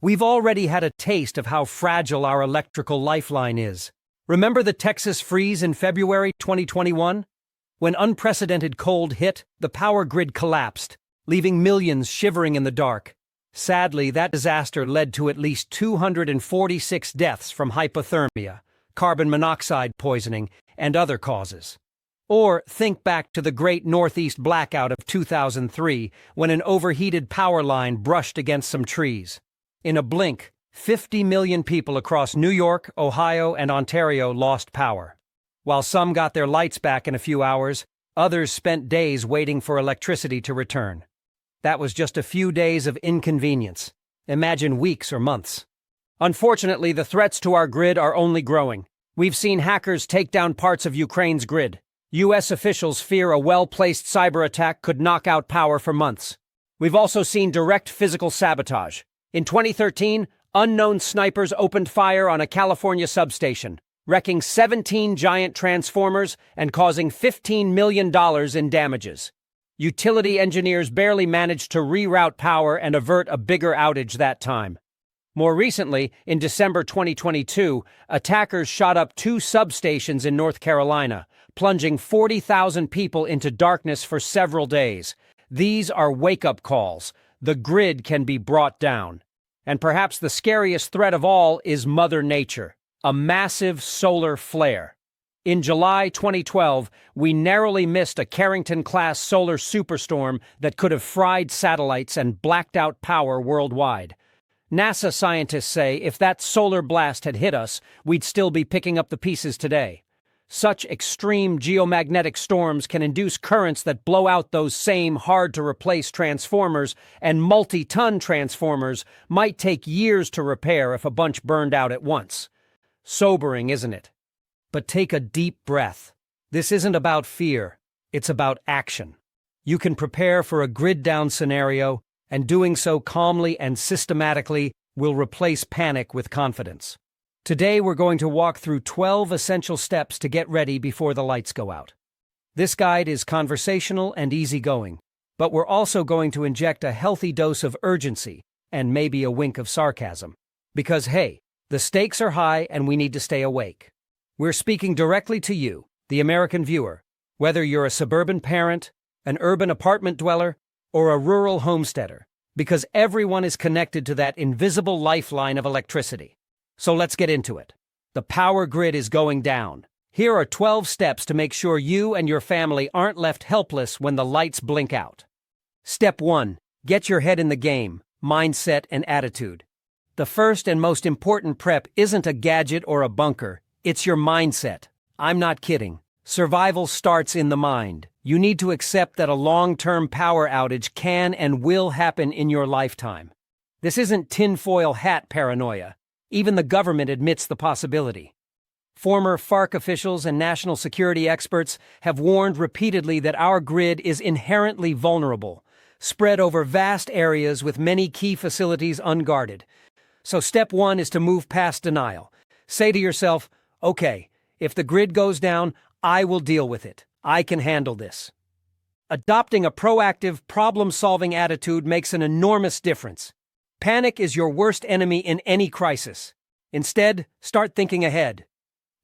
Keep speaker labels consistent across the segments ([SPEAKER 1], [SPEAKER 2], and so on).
[SPEAKER 1] We've already had a taste of how fragile our electrical lifeline is. Remember the Texas freeze in February 2021? When unprecedented cold hit, the power grid collapsed, leaving millions shivering in the dark. Sadly, that disaster led to at least 246 deaths from hypothermia, carbon monoxide poisoning, and other causes. Or think back to the Great Northeast Blackout of 2003, when an overheated power line brushed against some trees. In a blink, 50 million people across New York, Ohio, and Ontario lost power. While some got their lights back in a few hours, others spent days waiting for electricity to return. That was just a few days of inconvenience. Imagine weeks or months. Unfortunately, the threats to our grid are only growing. We've seen hackers take down parts of Ukraine's grid. U.S. officials fear a well-placed cyber attack could knock out power for months. We've also seen direct physical sabotage. In 2013, unknown snipers opened fire on a California substation, wrecking 17 giant transformers and causing $15 million in damages. Utility engineers barely managed to reroute power and avert a bigger outage that time. More recently, in December 2022, attackers shot up 2 substations in North Carolina, plunging 40,000 people into darkness for several days. These are wake-up calls. The grid can be brought down. And perhaps the scariest threat of all is Mother Nature, a massive solar flare. In July 2012, we narrowly missed a Carrington-class solar superstorm that could have fried satellites and blacked out power worldwide. NASA scientists say if that solar blast had hit us, we'd still be picking up the pieces today. Such extreme geomagnetic storms can induce currents that blow out those same hard-to-replace transformers, and multi-ton transformers might take years to repair if a bunch burned out at once. Sobering, isn't it? But take a deep breath. This isn't about fear, it's about action. You can prepare for a grid-down scenario, and doing so calmly and systematically will replace panic with confidence. Today we're going to walk through 12 essential steps to get ready before the lights go out. This guide is conversational and easygoing, but we're also going to inject a healthy dose of urgency and maybe a wink of sarcasm. Because hey, the stakes are high and we need to stay awake. We're speaking directly to you, the American viewer, whether you're a suburban parent, an urban apartment dweller, or a rural homesteader, because everyone is connected to that invisible lifeline of electricity. So let's get into it. The power grid is going down. Here are 12 steps to make sure you and your family aren't left helpless when the lights blink out. Step 1. Get your head in the game, mindset and attitude. The first and most important prep isn't a gadget or a bunker, it's your mindset. I'm not kidding. Survival starts in the mind. You need to accept that a long-term power outage can and will happen in your lifetime. This isn't tinfoil hat paranoia. Even the government admits the possibility. Former FARC officials and national security experts have warned repeatedly that our grid is inherently vulnerable, spread over vast areas with many key facilities unguarded. So step 1 is to move past denial. Say to yourself, okay, if the grid goes down, I will deal with it. I can handle this. Adopting a proactive, problem-solving attitude makes an enormous difference. Panic is your worst enemy in any crisis. Instead, start thinking ahead.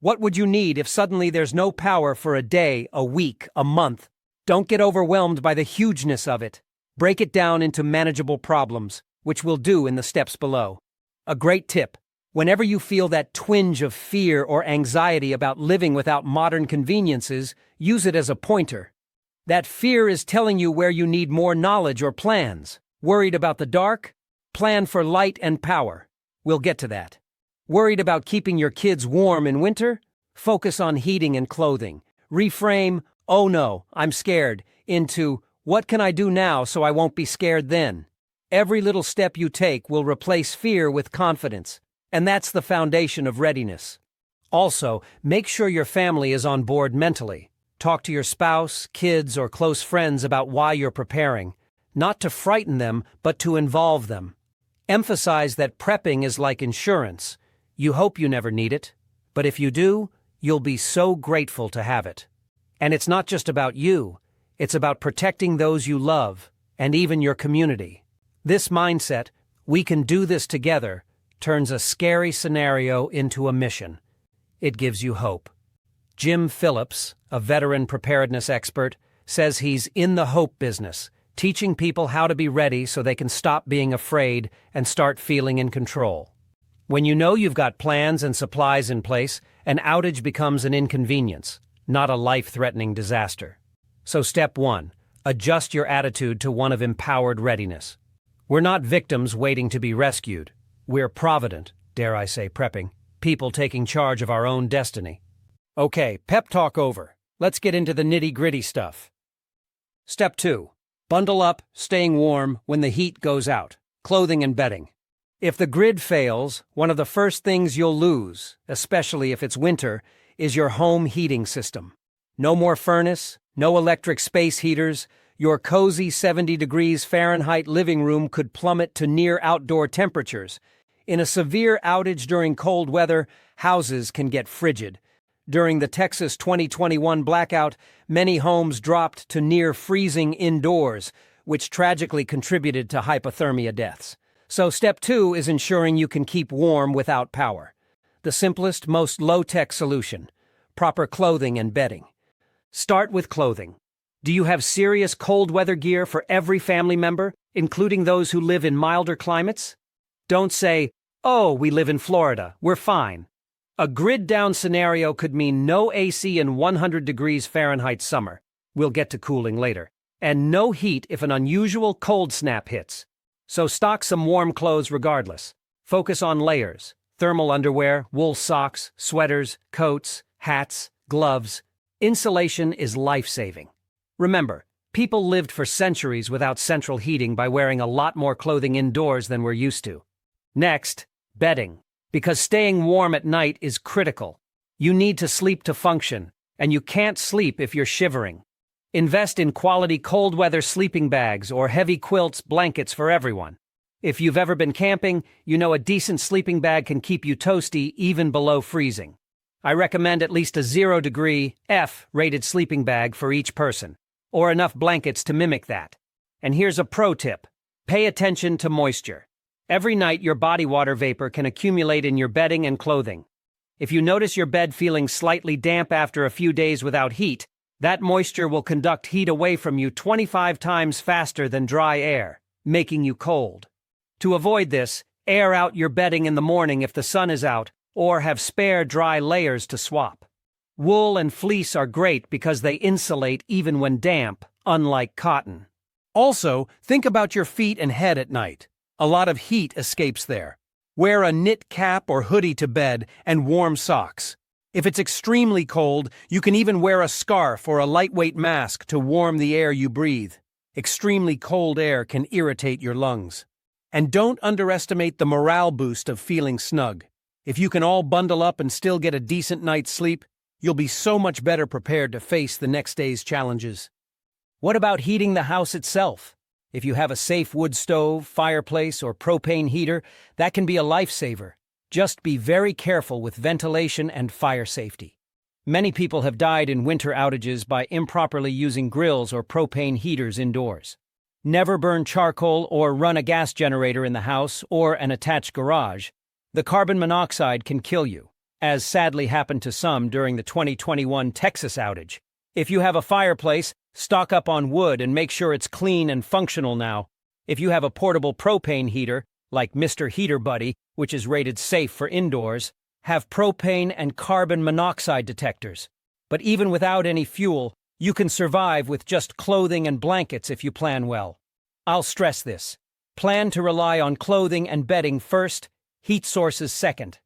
[SPEAKER 1] What would you need if suddenly there's no power for a day, a week, a month? Don't get overwhelmed by the hugeness of it. Break it down into manageable problems, which we'll do in the steps below. A great tip: whenever you feel that twinge of fear or anxiety about living without modern conveniences, use it as a pointer. That fear is telling you where you need more knowledge or plans. Worried about the dark? Plan for light and power. We'll get to that. Worried about keeping your kids warm in winter? Focus on heating and clothing. Reframe, "Oh no, I'm scared," into, "What can I do now so I won't be scared then?" Every little step you take will replace fear with confidence, and that's the foundation of readiness. Also, make sure your family is on board mentally. Talk to your spouse, kids, or close friends about why you're preparing, not to frighten them, but to involve them. Emphasize that prepping is like insurance. You hope you never need it, but if you do, you'll be so grateful to have it. And it's not just about you, it's about protecting those you love, and even your community. This mindset, "We can do this together" turns a scary scenario into a mission. It gives you hope. Jim Phillips, a veteran preparedness expert, says he's in the hope business, teaching people how to be ready so they can stop being afraid and start feeling in control. When you know you've got plans and supplies in place, an outage becomes an inconvenience, not a life-threatening disaster. So step 1, adjust your attitude to one of empowered readiness. We're not victims waiting to be rescued. We're provident, dare I say prepping, people taking charge of our own destiny. Okay, pep talk over. Let's get into the nitty-gritty stuff. Step 2. Bundle up, staying warm when the heat goes out. Clothing and bedding. If the grid fails, one of the first things you'll lose, especially if it's winter, is your home heating system. No more furnace, no electric space heaters. Your cozy 70 degrees Fahrenheit living room could plummet to near outdoor temperatures. In a severe outage during cold weather, houses can get frigid. During the Texas 2021 blackout, many homes dropped to near freezing indoors, which tragically contributed to hypothermia deaths. So step 2 is ensuring you can keep warm without power. The simplest, most low-tech solution: proper clothing and bedding. Start with clothing. Do you have serious cold weather gear for every family member, including those who live in milder climates? Don't say, "Oh, we live in Florida, we're fine." A grid-down scenario could mean no AC in 100 degrees Fahrenheit summer. We'll get to cooling later. And no heat if an unusual cold snap hits. So stock some warm clothes regardless. Focus on layers: thermal underwear, wool socks, sweaters, coats, hats, gloves. Insulation is life-saving. Remember, people lived for centuries without central heating by wearing a lot more clothing indoors than we're used to. Next, bedding. Because staying warm at night is critical. You need to sleep to function, and you can't sleep if you're shivering. Invest in quality cold weather sleeping bags or heavy quilts, blankets for everyone. If you've ever been camping, you know a decent sleeping bag can keep you toasty even below freezing. I recommend at least a 0-degree F-rated sleeping bag for each person, or enough blankets to mimic that. And here's a pro tip: pay attention to moisture. Every night your body water vapor can accumulate in your bedding and clothing. If you notice your bed feeling slightly damp after a few days without heat, that moisture will conduct heat away from you 25 times faster than dry air, making you cold. To avoid this, air out your bedding in the morning if the sun is out, or have spare dry layers to swap. Wool and fleece are great because they insulate even when damp, unlike cotton. Also, think about your feet and head at night. A lot of heat escapes there. Wear a knit cap or hoodie to bed and warm socks. If it's extremely cold, you can even wear a scarf or a lightweight mask to warm the air you breathe. Extremely cold air can irritate your lungs. And don't underestimate the morale boost of feeling snug. If you can all bundle up and still get a decent night's sleep, you'll be so much better prepared to face the next day's challenges. What about heating the house itself? If you have a safe wood stove, fireplace, or propane heater, that can be a lifesaver. Just be very careful with ventilation and fire safety. Many people have died in winter outages by improperly using grills or propane heaters indoors. Never burn charcoal or run a gas generator in the house or an attached garage. The carbon monoxide can kill you, as sadly happened to some during the 2021 Texas outage. If you have a fireplace, stock up on wood and make sure it's clean and functional now. If you have a portable propane heater, like Mr. Heater Buddy, which is rated safe for indoors, have propane and carbon monoxide detectors. But even without any fuel, you can survive with just clothing and blankets if you plan well. I'll stress this: plan to rely on clothing and bedding first, heat sources second.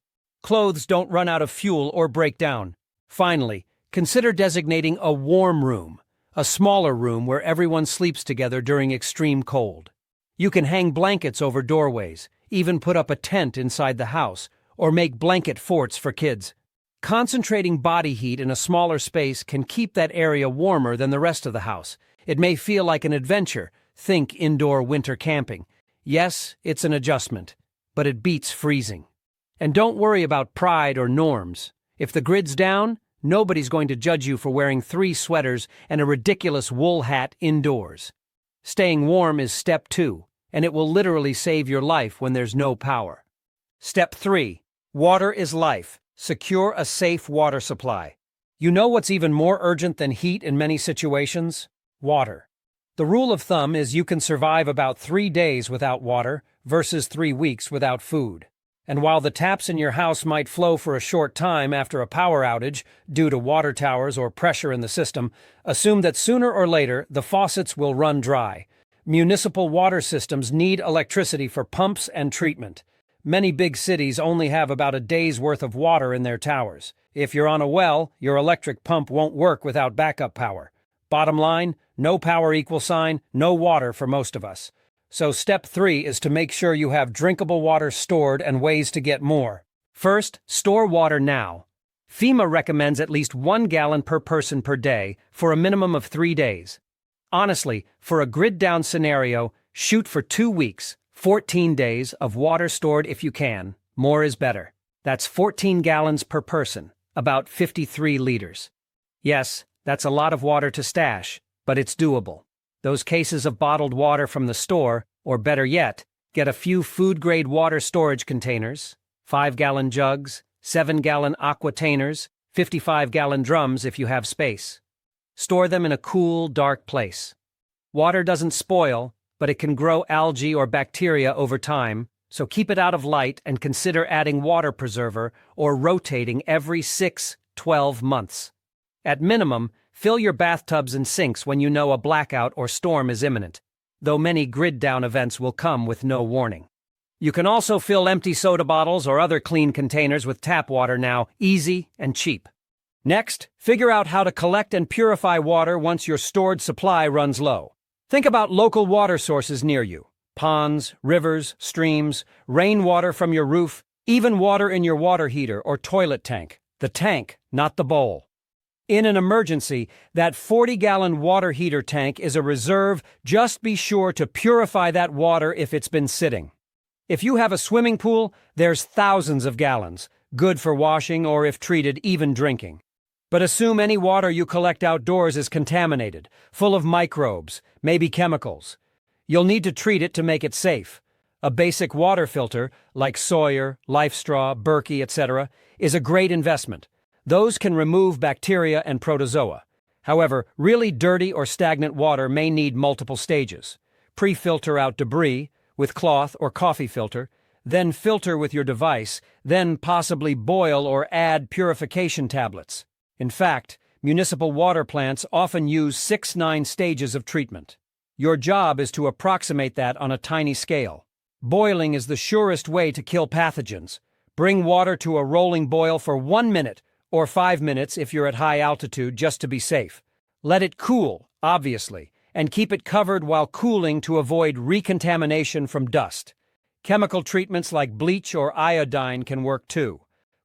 [SPEAKER 1] Clothes don't run out of fuel or break down. Finally, consider designating a warm room, a smaller room where everyone sleeps together during extreme cold. You can hang blankets over doorways, even put up a tent inside the house, or make blanket forts for kids. Concentrating body heat in a smaller space can keep that area warmer than the rest of the house. It may feel like an adventure. Think indoor winter camping. Yes, it's an adjustment, but it beats freezing. And don't worry about pride or norms. If the grid's down, nobody's going to judge you for wearing 3 sweaters and a ridiculous wool hat indoors. Staying warm is step 2. and it will literally save your life when there's no power. Step 3. Water is life. Secure a safe water supply. You know what's even more urgent than heat in many situations? Water. The rule of thumb is you can survive about 3 days without water versus 3 weeks without food. And while the taps in your house might flow for a short time after a power outage due to water towers or pressure in the system, assume that sooner or later the faucets will run dry. Municipal water systems need electricity for pumps and treatment. Many big cities only have about a day's worth of water in their towers. If you're on a well, your electric pump won't work without backup power. Bottom line, no power equal sign, no water for most of us. So step 3 is to make sure you have drinkable water stored and ways to get more. First, store water now. FEMA recommends at least 1 gallon per person per day for a minimum of 3 days. Honestly, for a grid-down scenario, shoot for 2 weeks, 14 days of water stored if you can. More is better. That's 14 gallons per person, about 53 liters. Yes, that's a lot of water to stash, but it's doable. Those cases of bottled water from the store, or better yet, get a few food-grade water storage containers, 5-gallon jugs, 7-gallon aquatainers, 55-gallon drums if you have space. Store them in a cool, dark place. Water doesn't spoil, but it can grow algae or bacteria over time, so keep it out of light and consider adding water preserver or rotating every 6-12 months. At minimum, fill your bathtubs and sinks when you know a blackout or storm is imminent, though many grid-down events will come with no warning. You can also fill empty soda bottles or other clean containers with tap water now, easy and cheap. Next, figure out how to collect and purify water once your stored supply runs low. Think about local water sources near you. Ponds, rivers, streams, rainwater from your roof, even water in your water heater or toilet tank. The tank, not the bowl. In an emergency, that 40-gallon water heater tank is a reserve. Just be sure to purify that water if it's been sitting. If you have a swimming pool, there's thousands of gallons, good for washing or, if treated, even drinking. But assume any water you collect outdoors is contaminated, full of microbes, maybe chemicals. You'll need to treat it to make it safe. A basic water filter, like Sawyer, LifeStraw, Berkey, etc., is a great investment. Those can remove bacteria and protozoa. However, really dirty or stagnant water may need multiple stages. Pre-filter out debris with cloth or coffee filter, then filter with your device, then possibly boil or add purification tablets. In fact, municipal water plants often use 6-9 stages of treatment. Your job is to approximate that on a tiny scale. Boiling is the surest way to kill pathogens. Bring water to a rolling boil for 1 minute, or 5 minutes if you're at high altitude, just to be safe. Let it cool, obviously, and keep it covered while cooling to avoid recontamination from dust. Chemical treatments like bleach or iodine can work too.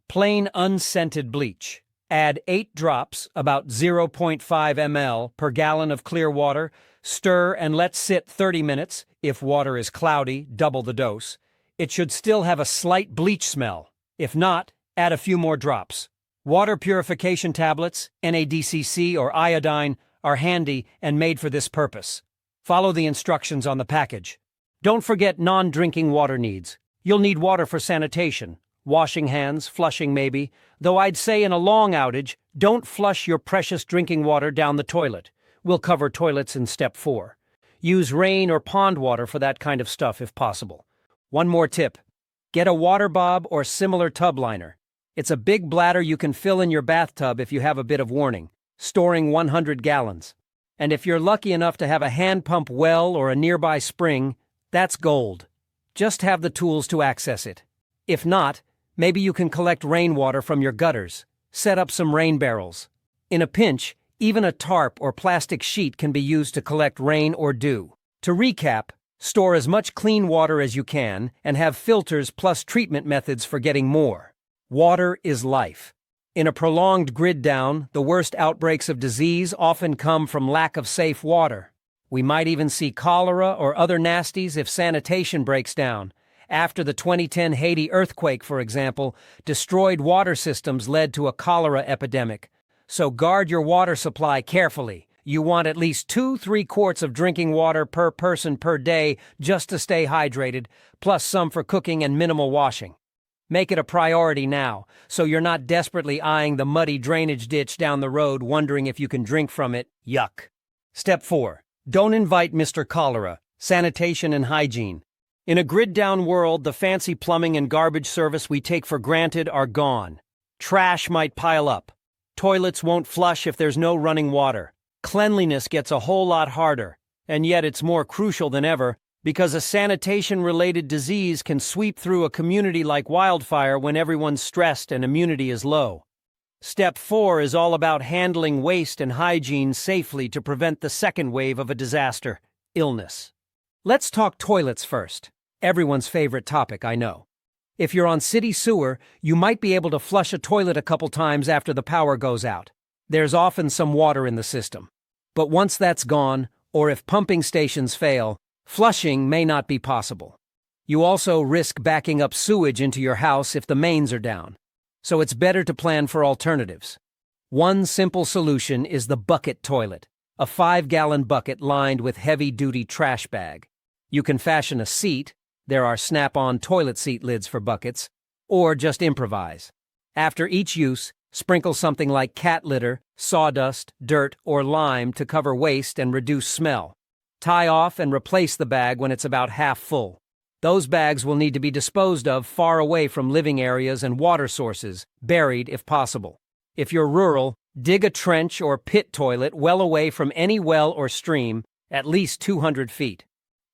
[SPEAKER 1] Plain unscented bleach. Add 8 drops, about 0.5 ml per gallon of clear water. Stir and let sit 30 minutes. If water is cloudy, double the dose. It should still have a slight bleach smell. If not, add a few more drops. Water purification tablets, NADCC or iodine, are handy and made for this purpose. Follow the instructions on the package. Don't forget non-drinking water needs. You'll need water for sanitation, washing hands, flushing maybe, though I'd say in a long outage, don't flush your precious drinking water down the toilet. We'll cover toilets in step 4. Use rain or pond water for that kind of stuff if possible. One more tip. Get a water bob or similar tub liner. It's a big bladder you can fill in your bathtub if you have a bit of warning, storing 100 gallons. And if you're lucky enough to have a hand pump well or a nearby spring, that's gold. Just have the tools to access it. If not, maybe you can collect rainwater from your gutters. Set up some rain barrels. In a pinch, even a tarp or plastic sheet can be used to collect rain or dew. To recap, store as much clean water as you can and have filters plus treatment methods for getting more. Water is life. In a prolonged grid down, the worst outbreaks of disease often come from lack of safe water. We might even see cholera or other nasties if sanitation breaks down. After the 2010 Haiti earthquake, for example, destroyed water systems led to a cholera epidemic. So guard your water supply carefully. You want at least 2-3 quarts of drinking water per person per day just to stay hydrated, plus some for cooking and minimal washing. Make it a priority now, so you're not desperately eyeing the muddy drainage ditch down the road wondering if you can drink from it. Yuck. Step 4. Don't invite Mr. Cholera. Sanitation and hygiene. In a grid-down world, the fancy plumbing and garbage service we take for granted are gone. Trash might pile up. Toilets won't flush if there's no running water. Cleanliness gets a whole lot harder, and yet it's more crucial than ever because a sanitation-related disease can sweep through a community like wildfire when everyone's stressed and immunity is low. Step 4 is all about handling waste and hygiene safely to prevent the second wave of a disaster, illness. Let's talk toilets first. Everyone's favorite topic, I know. If you're on city sewer, you might be able to flush a toilet a couple times after the power goes out. There's often some water in the system. But once that's gone, or if pumping stations fail, flushing may not be possible. You also risk backing up sewage into your house if the mains are down. So it's better to plan for alternatives. One simple solution is the bucket toilet, a 5-gallon bucket lined with heavy-duty trash bag. You can fashion a seat. There are snap-on toilet seat lids for buckets, or just improvise. After each use, sprinkle something like cat litter, sawdust, dirt, or lime to cover waste and reduce smell. Tie off and replace the bag when it's about half full. Those bags will need to be disposed of far away from living areas and water sources, buried if possible. If you're rural, dig a trench or pit toilet well away from any well or stream, at least 200 feet.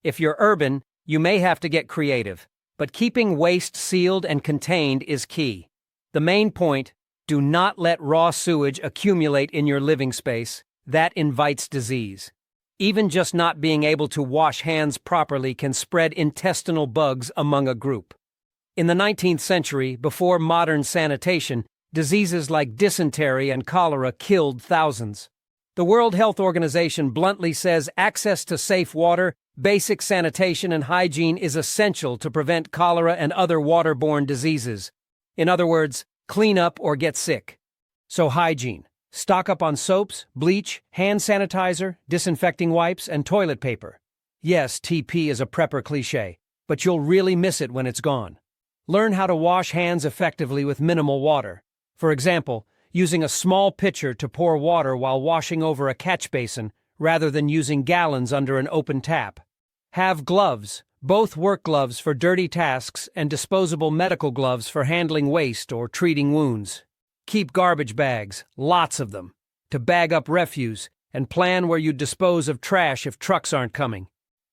[SPEAKER 1] If you're urban, you may have to get creative, but keeping waste sealed and contained is key. The main point: do not let raw sewage accumulate in your living space. That invites disease. Even just not being able to wash hands properly can spread intestinal bugs among a group. In the 19th century, before modern sanitation, diseases like dysentery and cholera killed thousands. The World Health Organization bluntly says access to safe water, basic sanitation and hygiene is essential to prevent cholera and other waterborne diseases. In other words, clean up or get sick. So hygiene. Stock up on soaps, bleach, hand sanitizer, disinfecting wipes, and toilet paper. Yes, TP is a prepper cliche, but you'll really miss it when it's gone. Learn how to wash hands effectively with minimal water. For example, using a small pitcher to pour water while washing over a catch basin rather than using gallons under an open tap. Have gloves, both work gloves for dirty tasks and disposable medical gloves for handling waste or treating wounds. Keep garbage bags, lots of them, to bag up refuse and plan where you dispose of trash if trucks aren't coming.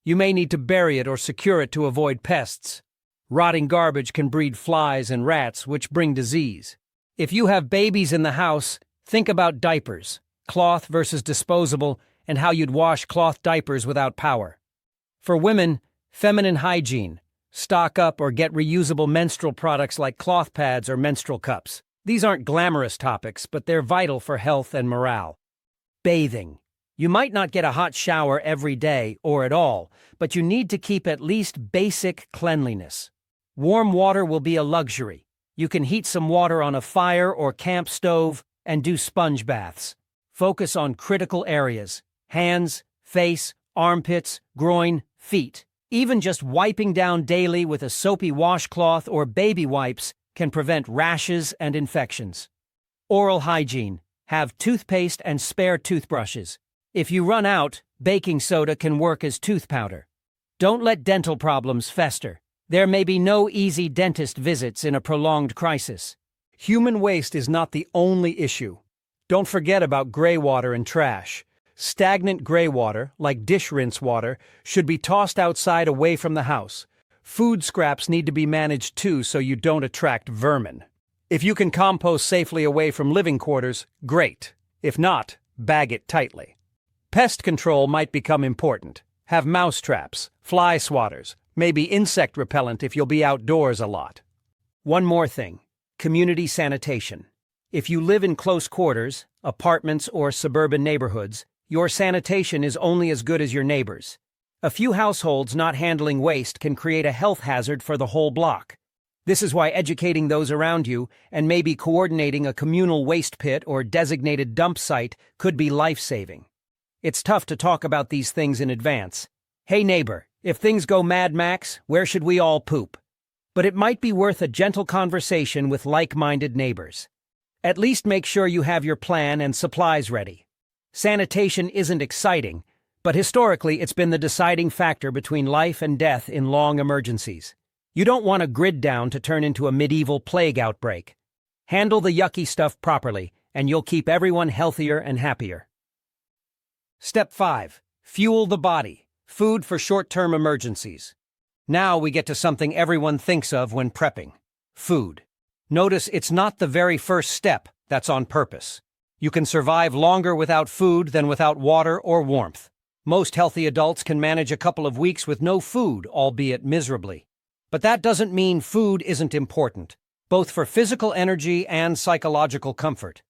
[SPEAKER 1] You may need to bury it or secure it to avoid pests. Rotting garbage can breed flies and rats, which bring disease. If you have babies in the house, think about diapers, cloth versus disposable, and how you'd wash cloth diapers without power. For women, feminine hygiene. Stock up or get reusable menstrual products like cloth pads or menstrual cups. These aren't glamorous topics, but they're vital for health and morale. Bathing. You might not get a hot shower every day or at all, but you need to keep at least basic cleanliness. Warm water will be a luxury. You can heat some water on a fire or camp stove and do sponge baths. Focus on critical areas: hands, face, armpits, groin, feet. Even just wiping down daily with a soapy washcloth or baby wipes can prevent rashes and infections. Oral hygiene. Have toothpaste and spare toothbrushes. If you run out, baking soda can work as tooth powder. Don't let dental problems fester. There may be no easy dentist visits in a prolonged crisis. Human waste is not the only issue. Don't forget about gray water and trash. Stagnant gray water, like dish rinse water, should be tossed outside away from the house. Food scraps need to be managed too so you don't attract vermin. If you can compost safely away from living quarters, great. If not, bag it tightly. Pest control might become important. Have mouse traps, fly swatters, maybe insect repellent if you'll be outdoors a lot. One more thing: community sanitation. If you live in close quarters, apartments or suburban neighborhoods, your sanitation is only as good as your neighbors. A few households not handling waste can create a health hazard for the whole block. This is why educating those around you and maybe coordinating a communal waste pit or designated dump site could be life-saving. It's tough to talk about these things in advance. Hey neighbor, if things go Mad Max, where should we all poop? But it might be worth a gentle conversation with like-minded neighbors. At least make sure you have your plan and supplies ready. Sanitation isn't exciting, but historically it's been the deciding factor between life and death in long emergencies. You don't want a grid down to turn into a medieval plague outbreak. Handle the yucky stuff properly, and you'll keep everyone healthier and happier. Step 5. Fuel the body. Food for short-term emergencies. Now we get to something everyone thinks of when prepping. Food. Notice it's not the very first step. That's on purpose. You can survive longer without food than without water or warmth. Most healthy adults can manage a couple of weeks with no food, albeit miserably. But that doesn't mean food isn't important, both for physical energy and psychological comfort.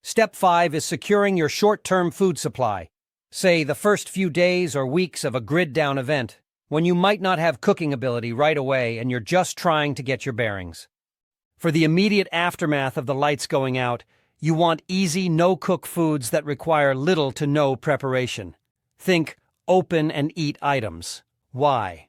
[SPEAKER 1] Step 5 is securing your short-term food supply. Say the first few days or weeks of a grid-down event, when you might not have cooking ability right away and you're just trying to get your bearings. For the immediate aftermath of the lights going out, you want easy, no-cook foods that require little to no preparation. Think open and eat items. Why?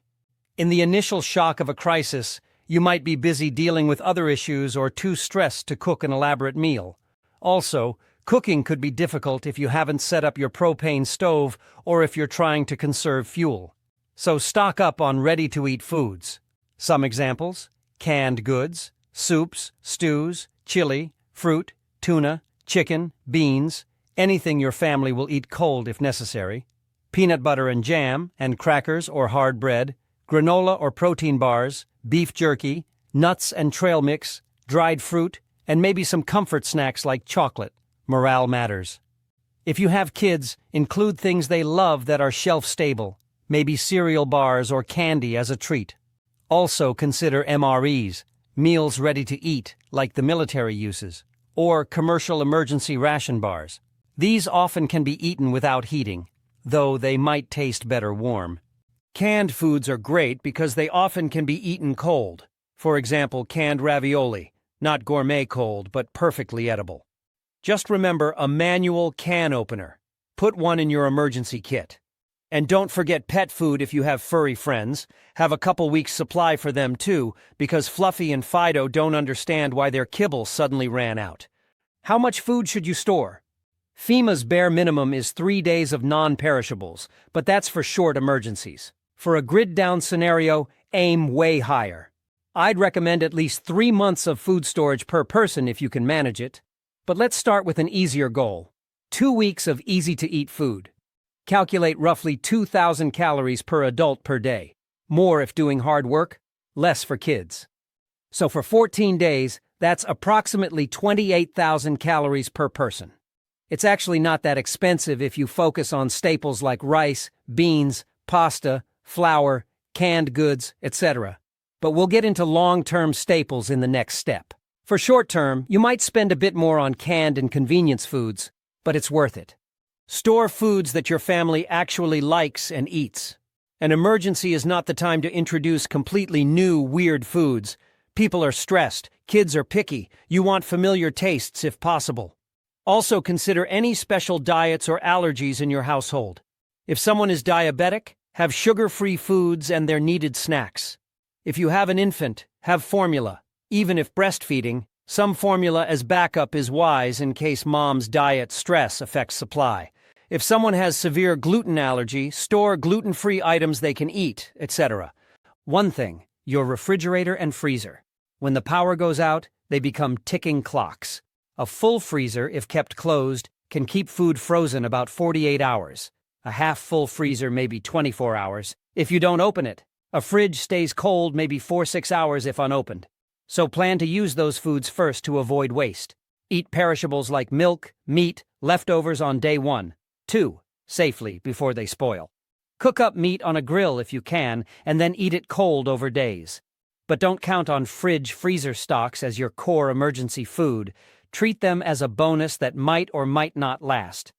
[SPEAKER 1] In the initial shock of a crisis, you might be busy dealing with other issues or too stressed to cook an elaborate meal. Also, cooking could be difficult if you haven't set up your propane stove or if you're trying to conserve fuel. So stock up on ready-to-eat foods. Some examples: canned goods, soups, stews, chili, fruit, tuna, chicken, beans, anything your family will eat cold if necessary, peanut butter and jam, and crackers or hard bread, granola or protein bars, beef jerky, nuts and trail mix, dried fruit, and maybe some comfort snacks like chocolate. Morale matters. If you have kids, include things they love that are shelf-stable, maybe cereal bars or candy as a treat. Also consider MREs, meals ready to eat, like the military uses, or commercial emergency ration bars. These often can be eaten without heating, though they might taste better warm. Canned foods are great because they often can be eaten cold. For example, canned ravioli, not gourmet cold, but perfectly edible. Just remember a manual can opener. Put one in your emergency kit. And don't forget pet food if you have furry friends. Have a couple weeks' supply for them too, because Fluffy and Fido don't understand why their kibble suddenly ran out. How much food should you store? FEMA's bare minimum is 3 days of non-perishables, but that's for short emergencies. For a grid-down scenario, aim way higher. I'd recommend at least 3 months of food storage per person if you can manage it. But let's start with an easier goal. 2 weeks of easy-to-eat food. Calculate roughly 2,000 calories per adult per day. More if doing hard work, less for kids. So for 14 days, that's approximately 28,000 calories per person. It's actually not that expensive if you focus on staples like rice, beans, pasta, flour, canned goods, etc. But we'll get into long-term staples in the next step. For short-term, you might spend a bit more on canned and convenience foods, but it's worth it. Store foods that your family actually likes and eats. An emergency is not the time to introduce completely new, weird foods. People are stressed, kids are picky, you want familiar tastes if possible. Also consider any special diets or allergies in your household. If someone is diabetic, have sugar-free foods and their needed snacks. If you have an infant, have formula. Even if breastfeeding, some formula as backup is wise in case mom's diet stress affects supply. If someone has severe gluten allergy, store gluten-free items they can eat, etc. One thing, your refrigerator and freezer. When the power goes out, they become ticking clocks. A full freezer, if kept closed, can keep food frozen about 48 hours. A half-full freezer maybe 24 hours. If you don't open it, a fridge stays cold maybe 4-6 hours if unopened. So plan to use those foods first to avoid waste. Eat perishables like milk, meat, leftovers on day 1. 2. Safely before they spoil. Cook up meat on a grill if you can, and then eat it cold over days. But don't count on freezer stocks as your core emergency food. Treat them as a bonus that might or might not last.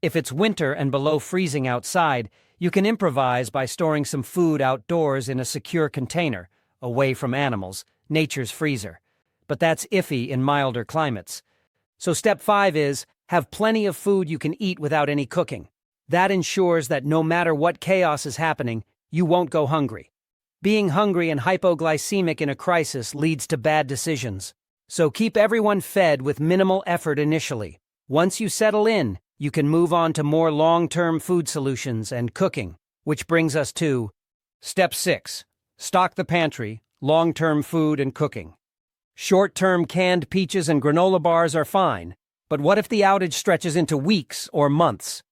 [SPEAKER 1] If it's winter and below freezing outside, you can improvise by storing some food outdoors in a secure container, away from animals, nature's freezer. But that's iffy in milder climates. So step 5 is, have plenty of food you can eat without any cooking. That ensures that no matter what chaos is happening, you won't go hungry. Being hungry and hypoglycemic in a crisis leads to bad decisions. So keep everyone fed with minimal effort initially. Once you settle in, you can move on to more long-term food solutions and cooking, which brings us to Step 6. Stock the pantry, long-term food and cooking. Short-term canned peaches and granola bars are fine, but what if the outage stretches into weeks or months?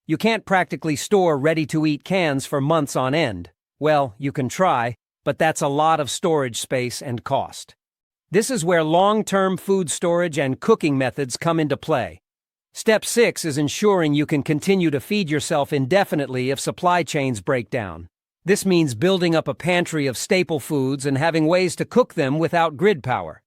[SPEAKER 1] You can't practically store ready-to-eat cans for months on end. Well, you can try, but that's a lot of storage space and cost. This is where long-term food storage and cooking methods come into play. Step 6 is ensuring you can continue to feed yourself indefinitely if supply chains break down. This means building up a pantry of staple foods and having ways to cook them without grid power.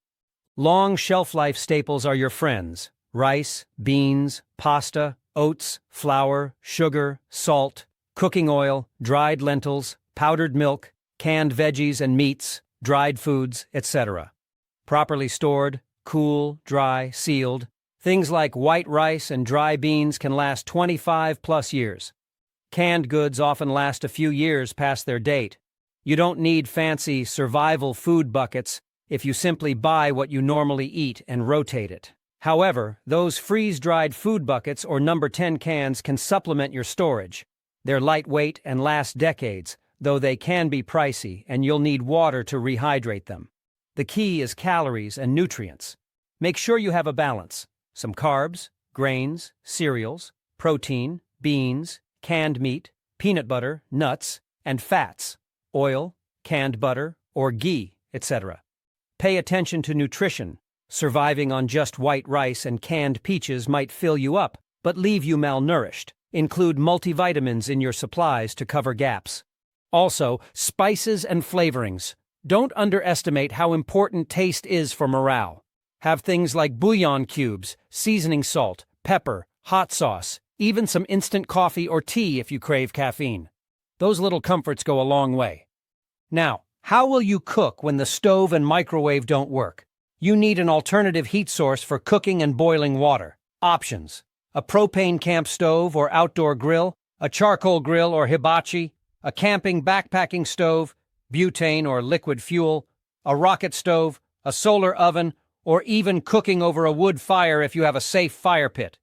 [SPEAKER 1] Long shelf-life staples are your friends: rice, beans, pasta, oats, flour, sugar, salt, cooking oil, dried lentils, powdered milk, canned veggies and meats, dried foods, etc. Properly stored, cool, dry, sealed, things like white rice and dry beans can last 25+ years. Canned goods often last a few years past their date. You don't need fancy survival food buckets if you simply buy what you normally eat and rotate it. However, those freeze-dried food buckets or number 10 cans can supplement your storage. They're lightweight and last decades, though they can be pricey and you'll need water to rehydrate them. The key is calories and nutrients. Make sure you have a balance: some carbs, grains, cereals, protein, beans, canned meat, peanut butter, nuts, and fats, oil, canned butter, or ghee, etc. Pay attention to nutrition. Surviving on just white rice and canned peaches might fill you up, but leave you malnourished. Include multivitamins in your supplies to cover gaps. Also, spices and flavorings. Don't underestimate how important taste is for morale. Have things like bouillon cubes, seasoning salt, pepper, hot sauce, even some instant coffee or tea if you crave caffeine. Those little comforts go a long way. Now, how will you cook when the stove and microwave don't work? You need an alternative heat source for cooking and boiling water. Options: a propane camp stove or outdoor grill, a charcoal grill or hibachi, a camping backpacking stove, butane or liquid fuel, a rocket stove, a solar oven, or even cooking over a wood fire if you have a safe fire pit.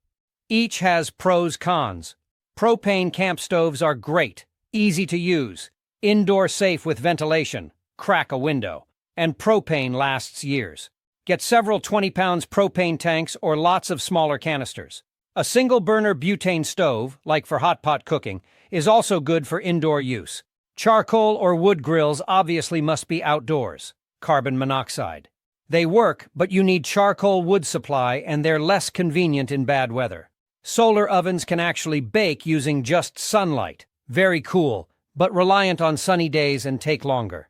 [SPEAKER 1] Each has pros/cons. Propane camp stoves are great, easy to use, indoor safe with ventilation, crack a window, and propane lasts years. Get several 20-pound propane tanks or lots of smaller canisters. A single-burner butane stove, like for hot pot cooking, is also good for indoor use. Charcoal or wood grills obviously must be outdoors. Carbon monoxide. They work, but you need charcoal wood supply and they're less convenient in bad weather. Solar ovens can actually bake using just sunlight. Very cool, but reliant on sunny days and take longer.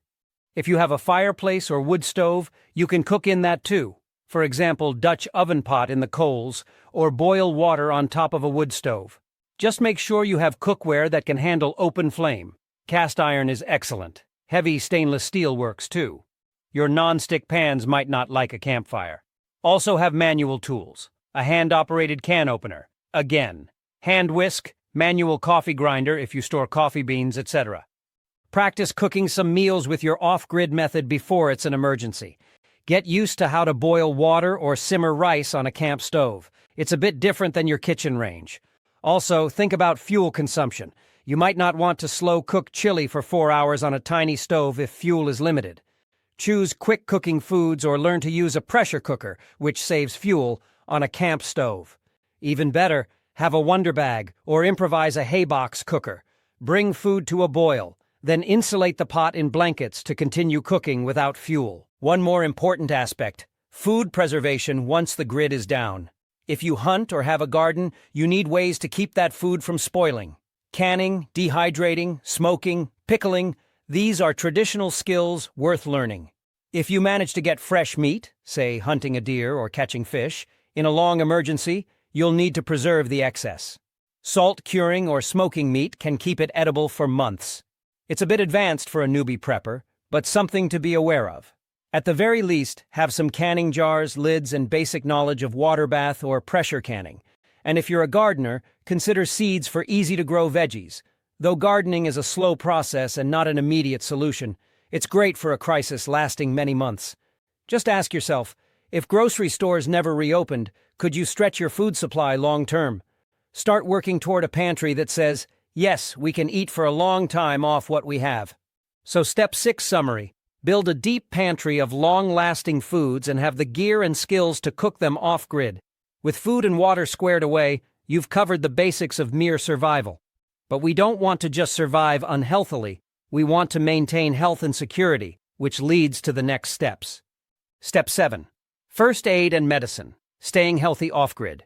[SPEAKER 1] If you have a fireplace or wood stove, you can cook in that too. For example, Dutch oven pot in the coals, or boil water on top of a wood stove. Just make sure you have cookware that can handle open flame. Cast iron is excellent. Heavy stainless steel works too. Your non-stick pans might not like a campfire. Also have manual tools. A hand-operated can opener. Again. Hand whisk, manual coffee grinder if you store coffee beans, etc. Practice cooking some meals with your off-grid method before it's an emergency. Get used to how to boil water or simmer rice on a camp stove. It's a bit different than your kitchen range. Also, think about fuel consumption. You might not want to slow-cook chili for 4 hours on a tiny stove if fuel is limited. Choose quick-cooking foods or learn to use a pressure cooker, which saves fuel, on a camp stove. Even better, have a Wonder Bag or improvise a haybox cooker. Bring food to a boil, then insulate the pot in blankets to continue cooking without fuel. One more important aspect: food preservation once the grid is down. If you hunt or have a garden, you need ways to keep that food from spoiling. Canning, dehydrating, smoking, pickling, these are traditional skills worth learning. If you manage to get fresh meat, say hunting a deer or catching fish, in a long emergency, you'll need to preserve the excess. Salt curing or smoking meat can keep it edible for months. It's a bit advanced for a newbie prepper, but something to be aware of. At the very least, have some canning jars, lids, and basic knowledge of water bath or pressure canning. And if you're a gardener, consider seeds for easy-to-grow veggies. Though gardening is a slow process and not an immediate solution, it's great for a crisis lasting many months. Just ask yourself, if grocery stores never reopened, could you stretch your food supply long-term? Start working toward a pantry that says, yes, we can eat for a long time off what we have. So Step 6 summary. Build a deep pantry of long-lasting foods and have the gear and skills to cook them off-grid. With food and water squared away, you've covered the basics of mere survival. But we don't want to just survive unhealthily. We want to maintain health and security, which leads to the next steps. Step 7. First aid and medicine. Staying healthy off-grid.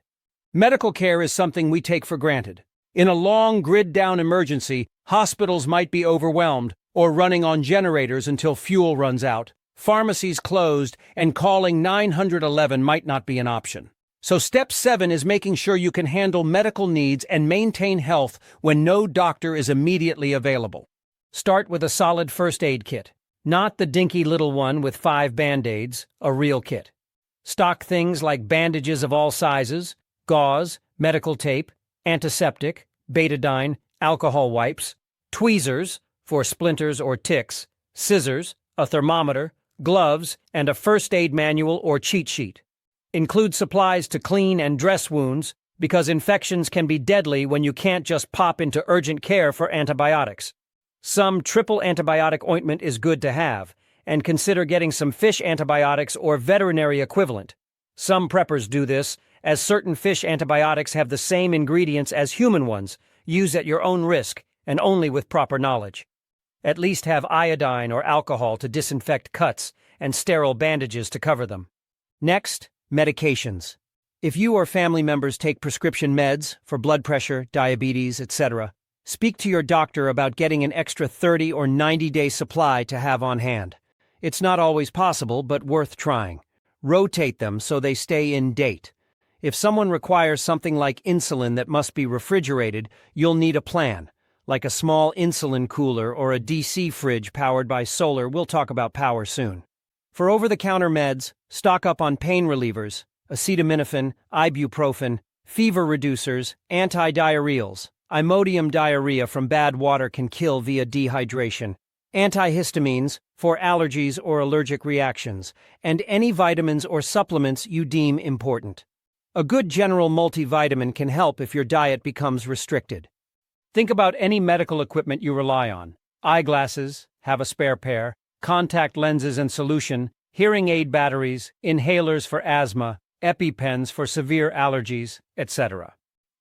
[SPEAKER 1] Medical care is something we take for granted. In a long grid-down emergency, hospitals might be overwhelmed or running on generators until fuel runs out. Pharmacies closed, and calling 911 might not be an option. So Step 7 is making sure you can handle medical needs and maintain health when no doctor is immediately available. Start with a solid first aid kit. Not the dinky little one with 5 Band-Aids, a real kit. Stock things like bandages of all sizes, gauze, medical tape, antiseptic, betadine, alcohol wipes, tweezers for splinters or ticks, scissors, a thermometer, gloves, and a first aid manual or cheat sheet. Include supplies to clean and dress wounds because infections can be deadly when you can't just pop into urgent care for antibiotics. Some triple antibiotic ointment is good to have, and consider getting some fish antibiotics or veterinary equivalent. Some preppers do this, as certain fish antibiotics have the same ingredients as human ones. Use at your own risk and only with proper knowledge. At least have iodine or alcohol to disinfect cuts and sterile bandages to cover them. Next, medications. If you or family members take prescription meds for blood pressure, diabetes, etc., speak to your doctor about getting an extra 30 or 90-day supply to have on hand. It's not always possible, but worth trying. Rotate them so they stay in date. If someone requires something like insulin that must be refrigerated, you'll need a plan, like a small insulin cooler or a DC fridge powered by solar. We'll talk about power soon. For over-the-counter meds, stock up on pain relievers, acetaminophen, ibuprofen, fever reducers, antidiarrheals. Imodium diarrhea from bad water can kill via dehydration. Antihistamines for allergies or allergic reactions, and any vitamins or supplements you deem important. A good general multivitamin can help if your diet becomes restricted. Think about any medical equipment you rely on. Eyeglasses, have a spare pair, contact lenses and solution, hearing aid batteries, inhalers for asthma, EpiPens for severe allergies, etc.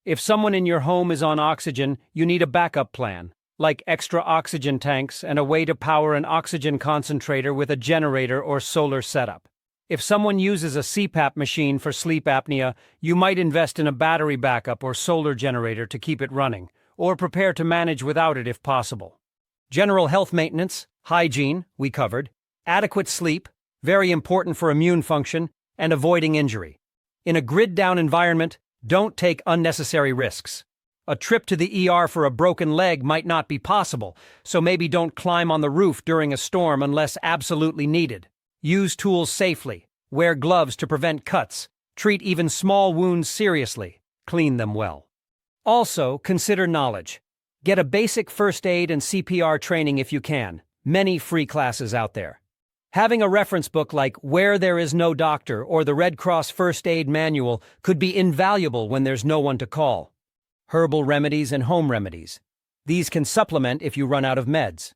[SPEAKER 1] If someone in your home is on oxygen, you need a backup plan, like extra oxygen tanks and a way to power an oxygen concentrator with a generator or solar setup. If someone uses a CPAP machine for sleep apnea, you might invest in a battery backup or solar generator to keep it running, or prepare to manage without it if possible. General health maintenance, hygiene, we covered. Adequate sleep, very important for immune function, and avoiding injury. In a grid-down environment, don't take unnecessary risks. A trip to the ER for a broken leg might not be possible, so maybe don't climb on the roof during a storm unless absolutely needed. Use tools safely, wear gloves to prevent cuts, treat even small wounds seriously, clean them well. Also, consider knowledge. Get a basic first aid and CPR training if you can. Many free classes out there. Having a reference book like Where There Is No Doctor or the Red Cross First Aid Manual could be invaluable when there's no one to call. Herbal remedies and home remedies. These can supplement if you run out of meds.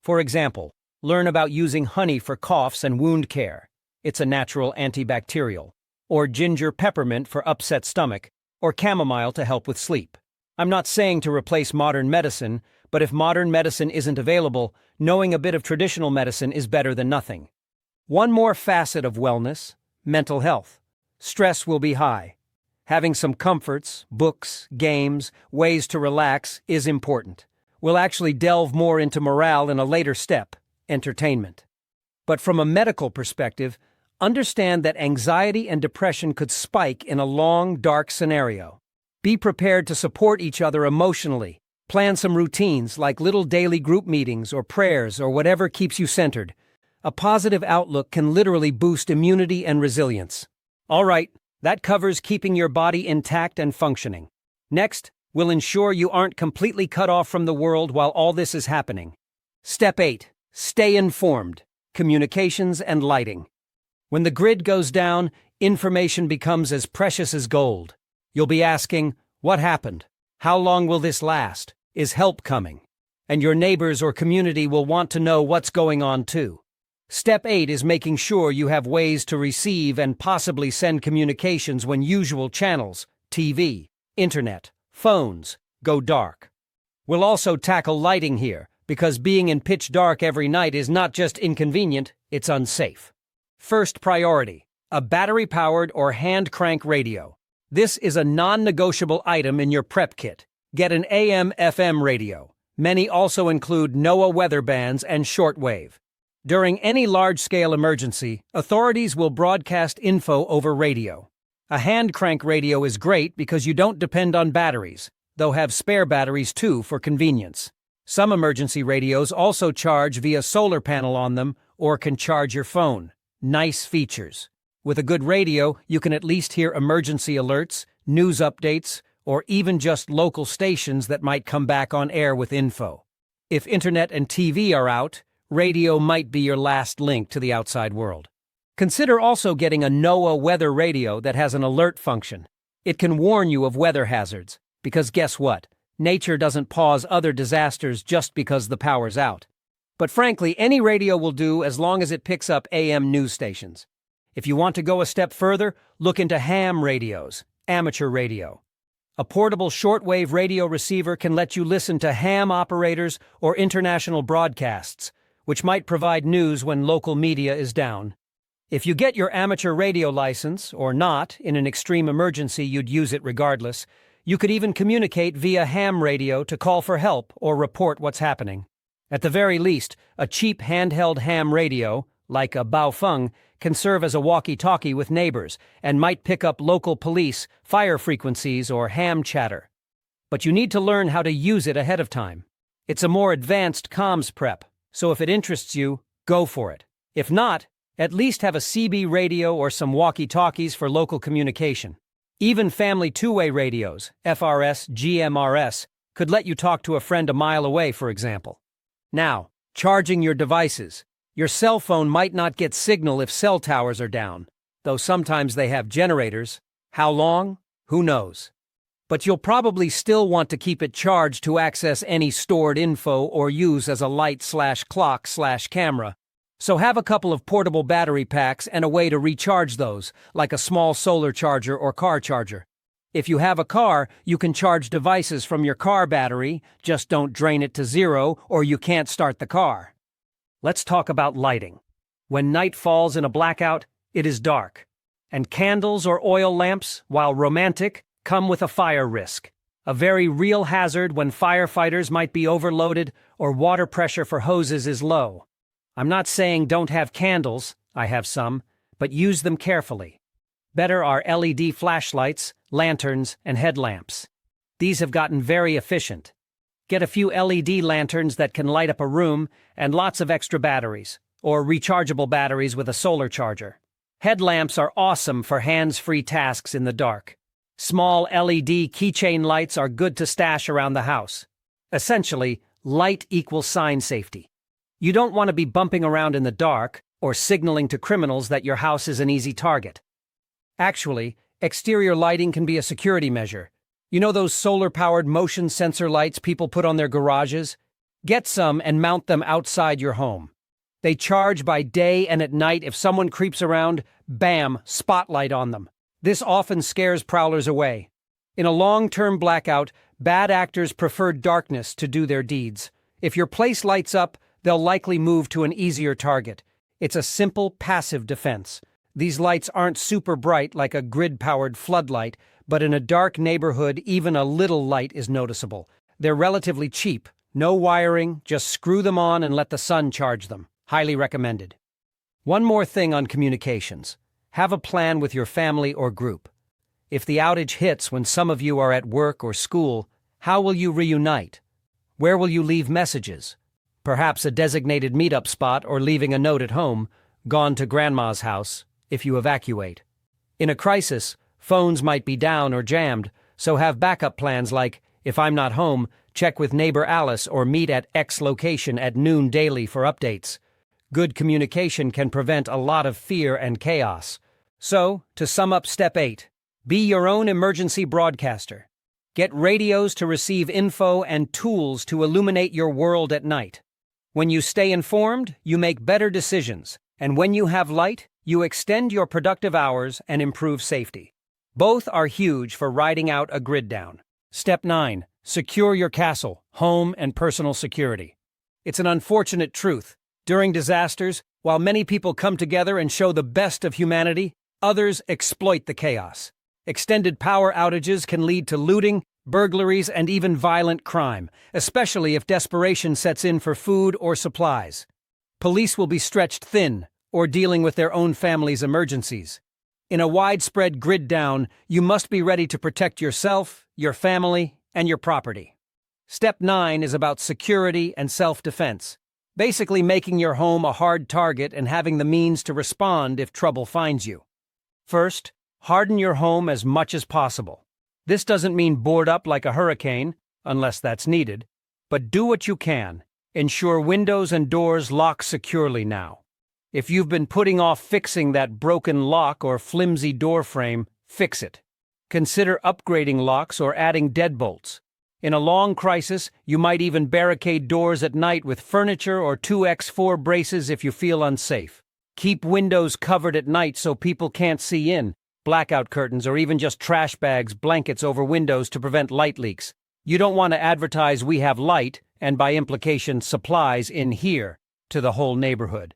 [SPEAKER 1] For example, learn about using honey for coughs and wound care. It's a natural antibacterial. Or ginger peppermint for upset stomach, or chamomile to help with sleep. I'm not saying to replace modern medicine, but if modern medicine isn't available, knowing a bit of traditional medicine is better than nothing. One more facet of wellness, mental health. Stress will be high. Having some comforts, books, games, ways to relax is important. We'll actually delve more into morale in a later step, entertainment. But from a medical perspective, understand that anxiety and depression could spike in a long, dark scenario. Be prepared to support each other emotionally. Plan some routines like little daily group meetings or prayers or whatever keeps you centered. A positive outlook can literally boost immunity and resilience. All right, That covers keeping your body intact and functioning. Next, we'll ensure you aren't completely cut off from the world while all this is happening. Step 8. Stay informed. Communications and lighting. When the grid goes down, information becomes as precious as gold. You'll be asking, what happened? How long will this last? Is help coming? And your neighbors or community will want to know what's going on too. Step 8 is making sure you have ways to receive and possibly send communications when usual channels, TV, internet, phones, go dark. We'll also tackle lighting here, because being in pitch dark every night is not just inconvenient, it's unsafe. First priority, a battery-powered or hand-crank radio. This is a non-negotiable item in your prep kit. Get an AM/FM radio. Many also include NOAA weather bands and shortwave. During any large-scale emergency, authorities will broadcast info over radio. A hand-crank radio is great because you don't depend on batteries, though have spare batteries too for convenience. Some emergency radios also charge via solar panel on them or can charge your phone. Nice features. With a good radio, you can at least hear emergency alerts, news updates, or even just local stations that might come back on air with info. If internet and TV are out, radio might be your last link to the outside world. Consider also getting a NOAA weather radio that has an alert function. It can warn you of weather hazards, because guess what? Nature doesn't pause other disasters just because the power's out. But frankly, any radio will do as long as it picks up AM news stations. If you want to go a step further, look into ham radios, amateur radio. A portable shortwave radio receiver can let you listen to ham operators or international broadcasts, which might provide news when local media is down. If you get your amateur radio license, or not, in an extreme emergency you'd use it regardless, you could even communicate via ham radio to call for help or report what's happening. At the very least, a cheap handheld ham radio, like a Baofeng, can serve as a walkie-talkie with neighbors and might pick up local police, fire frequencies, or ham chatter. But you need to learn how to use it ahead of time. It's a more advanced comms prep, so if it interests you, go for it. If not, at least have a CB radio or some walkie-talkies for local communication. Even family two-way radios, FRS, GMRS, could let you talk to a friend a mile away, for example. Now, charging your devices. Your cell phone might not get signal if cell towers are down, though sometimes they have generators. How long? Who knows? But you'll probably still want to keep it charged to access any stored info or use as a light/clock/camera. So have a couple of portable battery packs and a way to recharge those, like a small solar charger or car charger. If you have a car, you can charge devices from your car battery, just don't drain it to zero or you can't start the car. Let's talk about lighting. When night falls in a blackout, it is dark. And candles or oil lamps, while romantic, come with a fire risk. A very real hazard when firefighters might be overloaded or water pressure for hoses is low. I'm not saying don't have candles, I have some, but use them carefully. Better are LED flashlights, lanterns, and headlamps. These have gotten very efficient. Get a few LED lanterns that can light up a room and lots of extra batteries, or rechargeable batteries with a solar charger. Headlamps are awesome for hands-free tasks in the dark. Small LED keychain lights are good to stash around the house. Essentially, light equals sign safety. You don't want to be bumping around in the dark or signaling to criminals that your house is an easy target. Actually, exterior lighting can be a security measure. You know those solar-powered motion sensor lights people put on their garages? Get some and mount them outside your home. They charge by day and at night. If someone creeps around, bam, spotlight on them. This often scares prowlers away. In a long-term blackout, bad actors prefer darkness to do their deeds. If your place lights up, they'll likely move to an easier target. It's a simple, passive defense. These lights aren't super bright like a grid-powered floodlight, but in a dark neighborhood, even a little light is noticeable. They're relatively cheap. No wiring, just screw them on and let the sun charge them. Highly recommended. One more thing on communications. Have a plan with your family or group. If the outage hits when some of you are at work or school, how will you reunite? Where will you leave messages? Perhaps a designated meetup spot or leaving a note at home, gone to grandma's house, if you evacuate. In a crisis, Phones might be down or jammed, so have backup plans like, if I'm not home, check with neighbor Alice or meet at X location at noon daily for updates. Good communication can prevent a lot of fear and chaos. So, to sum up Step 8, be your own emergency broadcaster. Get radios to receive info and tools to illuminate your world at night. When you stay informed, you make better decisions, and when you have light, you extend your productive hours and improve safety. Both are huge for riding out a grid down. Step 9. Secure your castle, home, and personal security. It's an unfortunate truth. During disasters, while many people come together and show the best of humanity, others exploit the chaos. Extended power outages can lead to looting, burglaries, and even violent crime, especially if desperation sets in for food or supplies. Police will be stretched thin, or dealing with their own family's emergencies. In a widespread grid down, you must be ready to protect yourself, your family, and your property. Step 9 is about security and self-defense, basically making your home a hard target and having the means to respond if trouble finds you. First, harden your home as much as possible. This doesn't mean board up like a hurricane, unless that's needed, but do what you can. Ensure windows and doors lock securely now. If you've been putting off fixing that broken lock or flimsy door frame, fix it. Consider upgrading locks or adding deadbolts. In a long crisis, you might even barricade doors at night with furniture or 2x4 braces if you feel unsafe. Keep windows covered at night so people can't see in. Blackout curtains or even just trash bags, blankets over windows to prevent light leaks. You don't want to advertise we have light, and by implication supplies in here, to the whole neighborhood.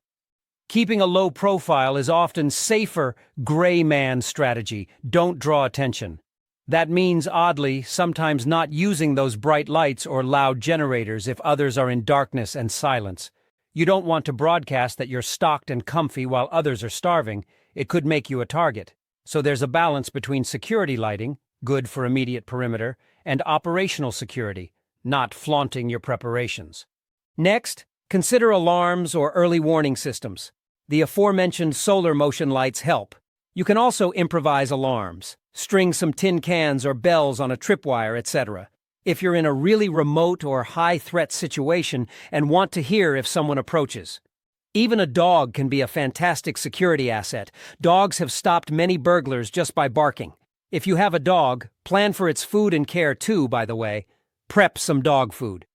[SPEAKER 1] Keeping a low profile is often safer gray man strategy. Don't draw attention. That means, oddly, sometimes not using those bright lights or loud generators if others are in darkness and silence. You don't want to broadcast that you're stocked and comfy while others are starving. It could make you a target. So there's a balance between security lighting, good for immediate perimeter, and operational security, not flaunting your preparations. Next, consider alarms or early warning systems. The aforementioned solar motion lights help. You can also improvise alarms, string some tin cans or bells on a tripwire, etc. If you're in a really remote or high-threat situation and want to hear if someone approaches. Even a dog can be a fantastic security asset. Dogs have stopped many burglars just by barking. If you have a dog, plan for its food and care too, by the way. Prep some dog food.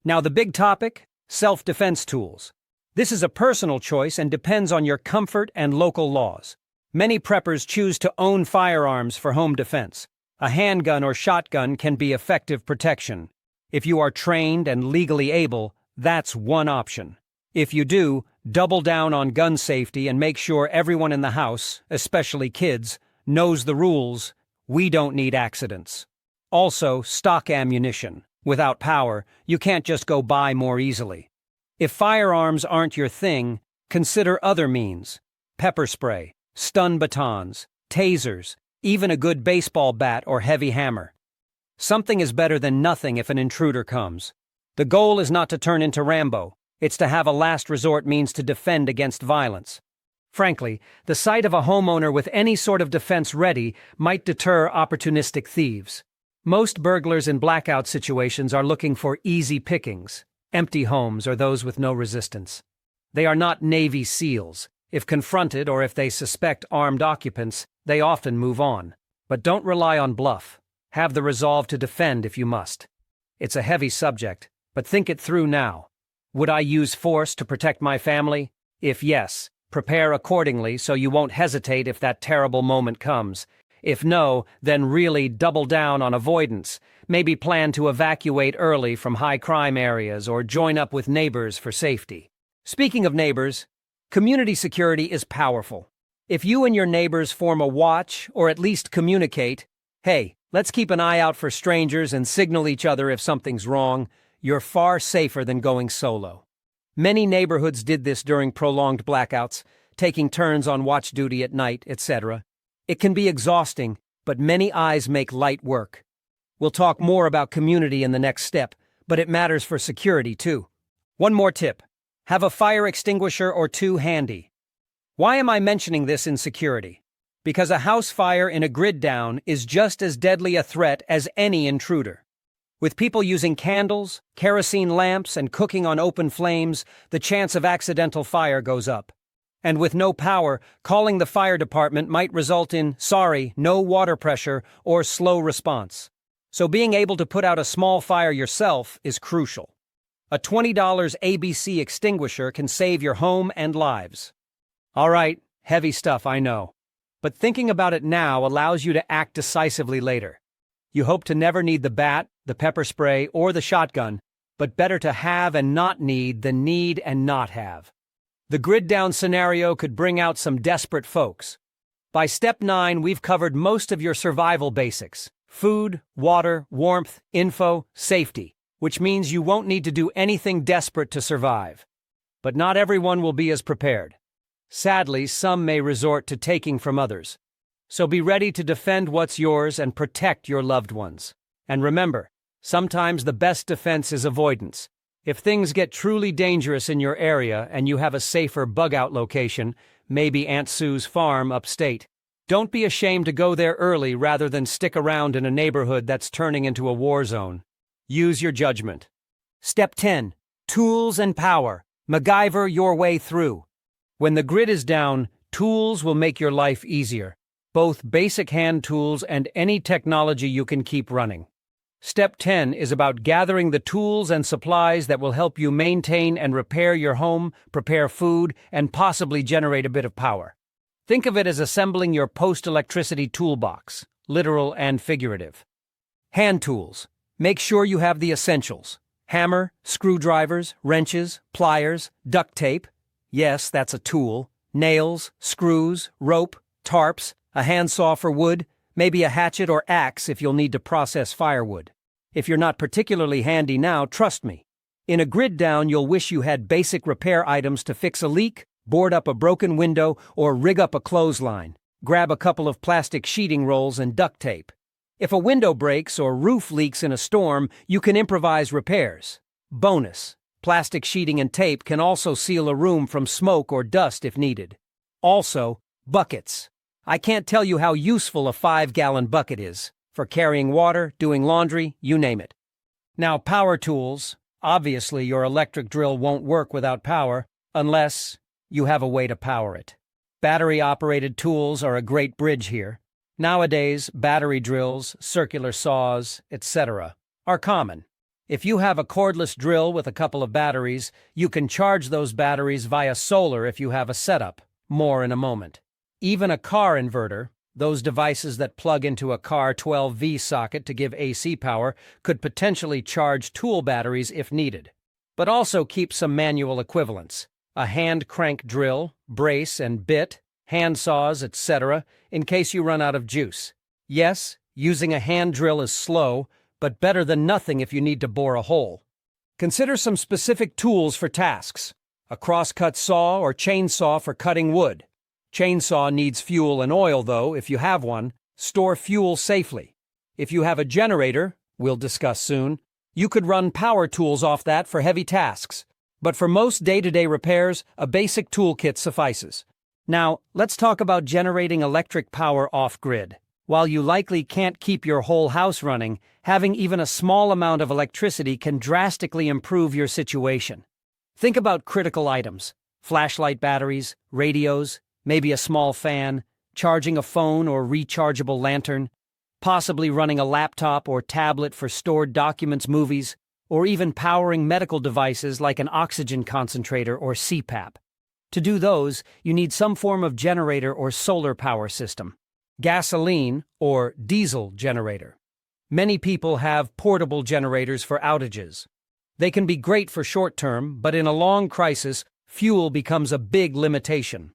[SPEAKER 1] Now the big topic, self-defense tools. This is a personal choice and depends on your comfort and local laws. Many preppers choose to own firearms for home defense. A handgun or shotgun can be effective protection. If you are trained and legally able, that's one option. If you do, double down on gun safety and make sure everyone in the house, especially kids, knows the rules. We don't need accidents. Also, stock ammunition. Without power, you can't just go buy more easily. If firearms aren't your thing, consider other means. Pepper spray, stun batons, tasers, even a good baseball bat or heavy hammer. Something is better than nothing if an intruder comes. The goal is not to turn into Rambo. It's to have a last resort means to defend against violence. Frankly, the sight of a homeowner with any sort of defense ready might deter opportunistic thieves. Most burglars in blackout situations are looking for easy pickings, empty homes or those with no resistance. They are not Navy SEALs. If confronted or if they suspect armed occupants, they often move on. But don't rely on bluff. Have the resolve to defend if you must. It's a heavy subject, but think it through now. Would I use force to protect my family? If yes, prepare accordingly so you won't hesitate if that terrible moment comes. If no, then really double down on avoidance. Maybe plan to evacuate early from high-crime areas or join up with neighbors for safety. Speaking of neighbors, community security is powerful. If you and your neighbors form a watch or at least communicate, hey, let's keep an eye out for strangers and signal each other if something's wrong, you're far safer than going solo. Many neighborhoods did this during prolonged blackouts, taking turns on watch duty at night, etc. It can be exhausting, but many eyes make light work. We'll talk more about community in the next step, but it matters for security too. One more tip. Have a fire extinguisher or two handy. Why am I mentioning this in security? Because a house fire in a grid down is just as deadly a threat as any intruder. With people using candles, kerosene lamps, and cooking on open flames, the chance of accidental fire goes up. And with no power, calling the fire department might result in, sorry, no water pressure, or slow response. So being able to put out a small fire yourself is crucial. A $20 ABC extinguisher can save your home and lives. All right, heavy stuff, I know. But thinking about it now allows you to act decisively later. You hope to never need the bat, the pepper spray, or the shotgun, but better to have and not need than need and not have. The grid down scenario could bring out some desperate folks. By step 9, we've covered most of your survival basics: food, water, warmth, info, safety, which means you won't need to do anything desperate to survive. But not everyone will be as prepared. Sadly, some may resort to taking from others. So be ready to defend what's yours and protect your loved ones. And remember, sometimes the best defense is avoidance. If things get truly dangerous in your area and you have a safer bug-out location, maybe Aunt Sue's farm upstate, don't be ashamed to go there early rather than stick around in a neighborhood that's turning into a war zone. Use your judgment. Step 10. Tools and power. MacGyver your way through. When the grid is down, tools will make your life easier. Both basic hand tools and any technology you can keep running. Step 10 is about gathering the tools and supplies that will help you maintain and repair your home, prepare food, and possibly generate a bit of power. Think of it as assembling your post-electricity toolbox, literal and figurative. Hand tools. Make sure you have the essentials: hammer, screwdrivers, wrenches, pliers, duct tape. Yes, that's a tool. Nails, screws, rope, tarps, a handsaw for wood, maybe a hatchet or axe if you'll need to process firewood. If you're not particularly handy now, trust me. In a grid down, you'll wish you had basic repair items to fix a leak, board up a broken window, or rig up a clothesline. Grab a couple of plastic sheeting rolls and duct tape. If a window breaks or roof leaks in a storm, you can improvise repairs. Bonus: plastic sheeting and tape can also seal a room from smoke or dust if needed. Also, buckets. I can't tell you how useful a 5-gallon bucket is, for carrying water, doing laundry, you name it. Now, power tools. Obviously, your electric drill won't work without power, unless you have a way to power it. Battery-operated tools are a great bridge here. Nowadays, battery drills, circular saws, etc. are common. If you have a cordless drill with a couple of batteries, you can charge those batteries via solar if you have a setup. More in a moment. Even a car inverter, those devices that plug into a car 12V socket to give AC power, could potentially charge tool batteries if needed. But also keep some manual equivalents: a hand crank drill, brace and bit, hand saws, etc., in case you run out of juice. Yes, using a hand drill is slow, but better than nothing if you need to bore a hole. Consider some specific tools for tasks: a crosscut saw or chainsaw for cutting wood. Chainsaw needs fuel and oil, though. If you have one, store fuel safely. If you have a generator, we'll discuss soon, you could run power tools off that for heavy tasks. But for most day-to-day repairs, a basic toolkit suffices. Now, let's talk about generating electric power off-grid. While you likely can't keep your whole house running, having even a small amount of electricity can drastically improve your situation. Think about critical items: flashlight batteries, radios, maybe a small fan, charging a phone or rechargeable lantern, possibly running a laptop or tablet for stored documents, movies, or even powering medical devices like an oxygen concentrator or CPAP. To do those, you need some form of generator or solar power system. Gasoline or diesel generator. Many people have portable generators for outages. They can be great for short-term, but in a long crisis, fuel becomes a big limitation.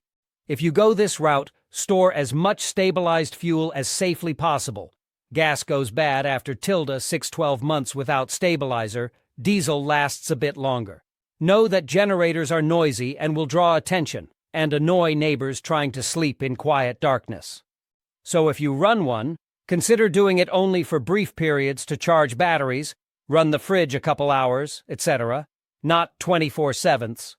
[SPEAKER 1] If you go this route, store as much stabilized fuel as safely possible. Gas goes bad after 6-12 months without stabilizer. Diesel lasts a bit longer. Know that generators are noisy and will draw attention and annoy neighbors trying to sleep in quiet darkness. So if you run one, consider doing it only for brief periods to charge batteries, run the fridge a couple hours, etc., not 24/7.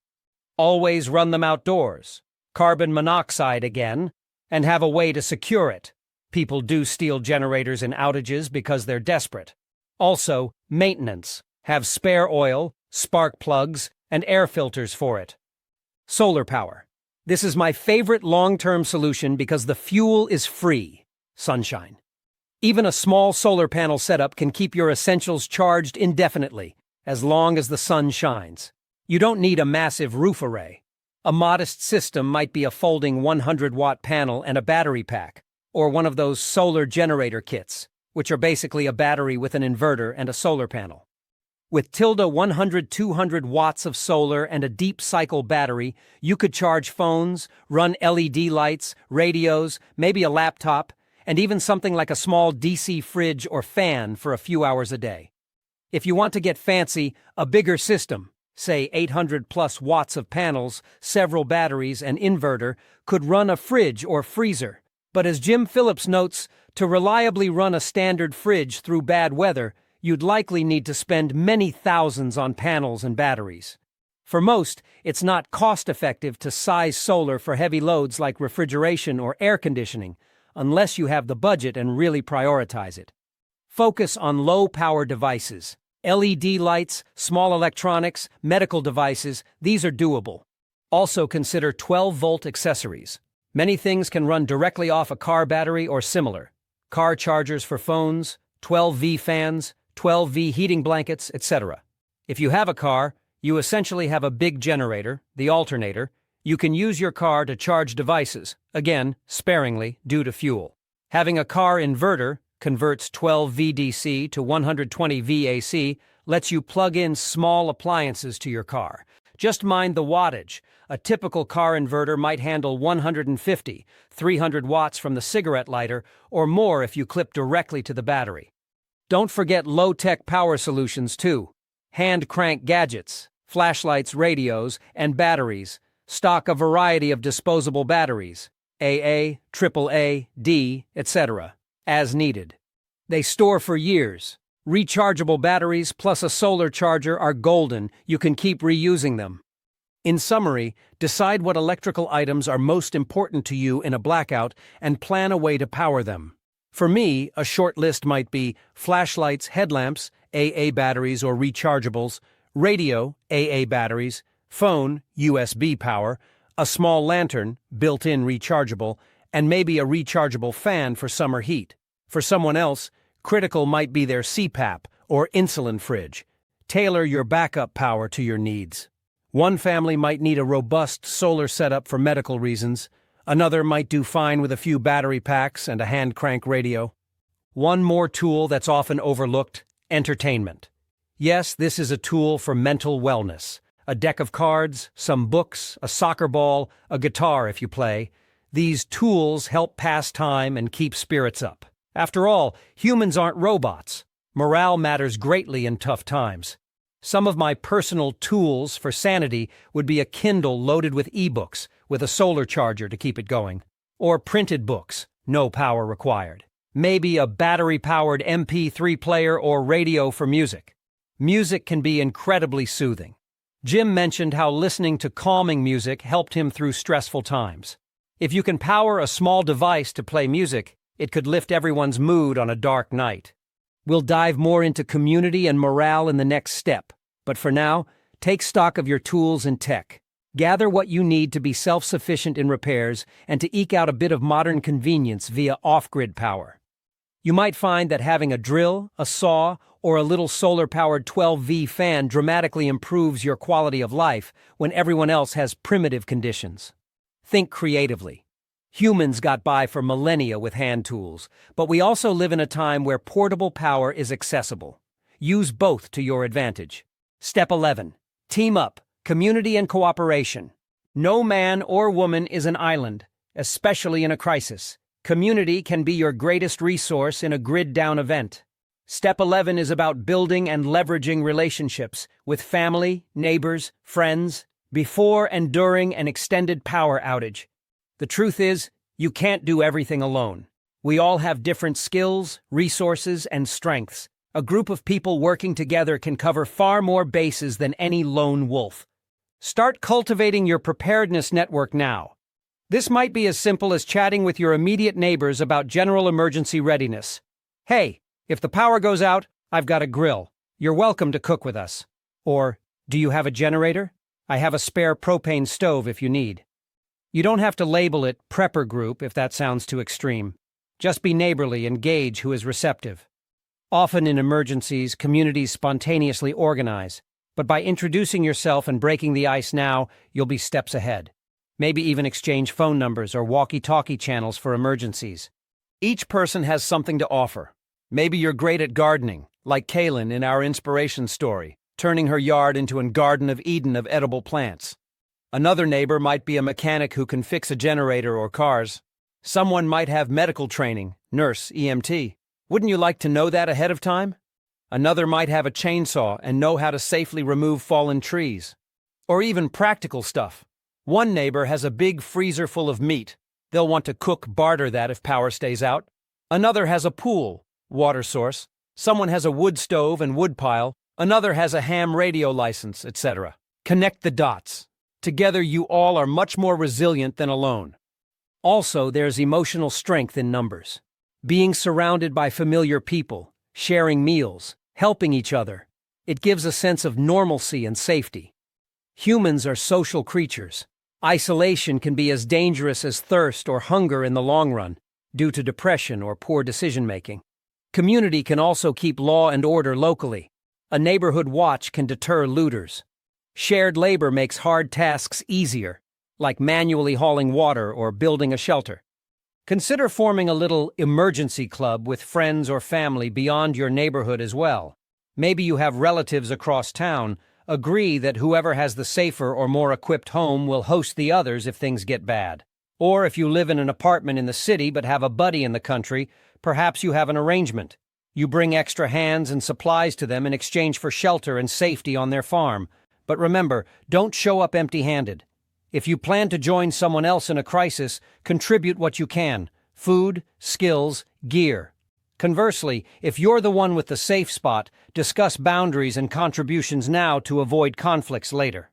[SPEAKER 1] Always run them outdoors. Carbon monoxide again. and have a way to secure it. People do steal generators in outages because they're desperate. Also, maintenance. Have spare oil, spark plugs, and air filters for it. Solar power. This is my favorite long-term solution because the fuel is free. Sunshine. Even a small solar panel setup can keep your essentials charged indefinitely, as long as the sun shines. You don't need a massive roof array. A modest system might be a folding 100-watt panel and a battery pack, or one of those solar generator kits, which are basically a battery with an inverter and a solar panel. With 100-200 watts of solar and a deep cycle battery, you could charge phones, run LED lights, radios, maybe a laptop, and even something like a small DC fridge or fan for a few hours a day. If you want to get fancy, a bigger system, say 800+ watts of panels, several batteries, and inverter, could run a fridge or freezer. But as Jim Phillips notes, to reliably run a standard fridge through bad weather, you'd likely need to spend many thousands on panels and batteries. For most, it's not cost-effective to size solar for heavy loads like refrigeration or air conditioning, unless you have the budget and really prioritize it. Focus on low-power devices. LED lights, small electronics, medical devices, these are doable. Also consider 12-volt accessories. Many things can run directly off a car battery or similar. Car chargers for phones, 12V fans, 12V heating blankets, etc. If you have a car, you essentially have a big generator, the alternator. You can use your car to charge devices, again, sparingly, due to fuel. Having a car inverter converts 12V DC to 120V AC, lets you plug in small appliances to your car. Just mind the wattage. A typical car inverter might handle 150, 300 watts from the cigarette lighter, or more if you clip directly to the battery. Don't forget low-tech power solutions too. Hand crank gadgets, flashlights, radios, and batteries. Stock a variety of disposable batteries, AA, AAA, D, etc., as needed. They store for years. Rechargeable batteries plus a solar charger are golden. You can keep reusing them. In summary, decide what electrical items are most important to you in a blackout and plan a way to power them. For me, a short list might be flashlights, headlamps, AA batteries or rechargeables, radio, AA batteries, phone, USB power, a small lantern, built-in rechargeable, and maybe a rechargeable fan for summer heat. For someone else, critical might be their CPAP or insulin fridge. Tailor your backup power to your needs. One family might need a robust solar setup for medical reasons. Another might do fine with a few battery packs and a hand crank radio. One more tool that's often overlooked: entertainment. Yes, this is a tool for mental wellness. A deck of cards, some books, a soccer ball, a guitar if you play. These tools help pass time and keep spirits up. After all, humans aren't robots. Morale matters greatly in tough times. Some of my personal tools for sanity would be a Kindle loaded with ebooks, with a solar charger to keep it going. Or printed books, no power required. Maybe a battery-powered MP3 player or radio for music. Music can be incredibly soothing. Jim mentioned how listening to calming music helped him through stressful times. If you can power a small device to play music, it could lift everyone's mood on a dark night. We'll dive more into community and morale in the next step, but for now, take stock of your tools and tech. Gather what you need to be self-sufficient in repairs and to eke out a bit of modern convenience via off-grid power. You might find that having a drill, a saw, or a little solar-powered 12V fan dramatically improves your quality of life when everyone else has primitive conditions. Think creatively. Humans got by for millennia with hand tools, but we also live in a time where portable power is accessible. Use both to your advantage. Step 11. Team up, community and cooperation. No man or woman is an island, especially in a crisis. Community can be your greatest resource in a grid-down event. Step 11 is about building and leveraging relationships with family, neighbors, friends, before and during an extended power outage. The truth is, you can't do everything alone. We all have different skills, resources, and strengths. A group of people working together can cover far more bases than any lone wolf. Start cultivating your preparedness network now. This might be as simple as chatting with your immediate neighbors about general emergency readiness. Hey, if the power goes out, I've got a grill. You're welcome to cook with us. Or, do you have a generator? I have a spare propane stove if you need. You don't have to label it prepper group if that sounds too extreme. Just be neighborly and gauge who is receptive. Often in emergencies, communities spontaneously organize, but by introducing yourself and breaking the ice now, you'll be steps ahead. Maybe even exchange phone numbers or walkie-talkie channels for emergencies. Each person has something to offer. Maybe you're great at gardening, like Kaylin in our inspiration story, turning her yard into a Garden of Eden of edible plants. Another neighbor might be a mechanic who can fix a generator or cars. Someone might have medical training, nurse, EMT. Wouldn't you like to know that ahead of time? Another might have a chainsaw and know how to safely remove fallen trees. Or even practical stuff. One neighbor has a big freezer full of meat. They'll want to barter that if power stays out. Another has a pool, water source. Someone has a wood stove and wood pile. Another has a ham radio license, etc. Connect the dots. Together you all are much more resilient than alone. Also, there's emotional strength in numbers. Being surrounded by familiar people, sharing meals, helping each other. It gives a sense of normalcy and safety. Humans are social creatures. Isolation can be as dangerous as thirst or hunger in the long run, due to depression or poor decision-making. Community can also keep law and order locally. A neighborhood watch can deter looters. Shared labor makes hard tasks easier, like manually hauling water or building a shelter. Consider forming a little emergency club with friends or family beyond your neighborhood as well. Maybe you have relatives across town. Agree that whoever has the safer or more equipped home will host the others if things get bad. Or if you live in an apartment in the city but have a buddy in the country, perhaps you have an arrangement. You bring extra hands and supplies to them in exchange for shelter and safety on their farm. But remember, don't show up empty-handed. If you plan to join someone else in a crisis, contribute what you can: food, skills, gear. Conversely, if you're the one with the safe spot, discuss boundaries and contributions now to avoid conflicts later.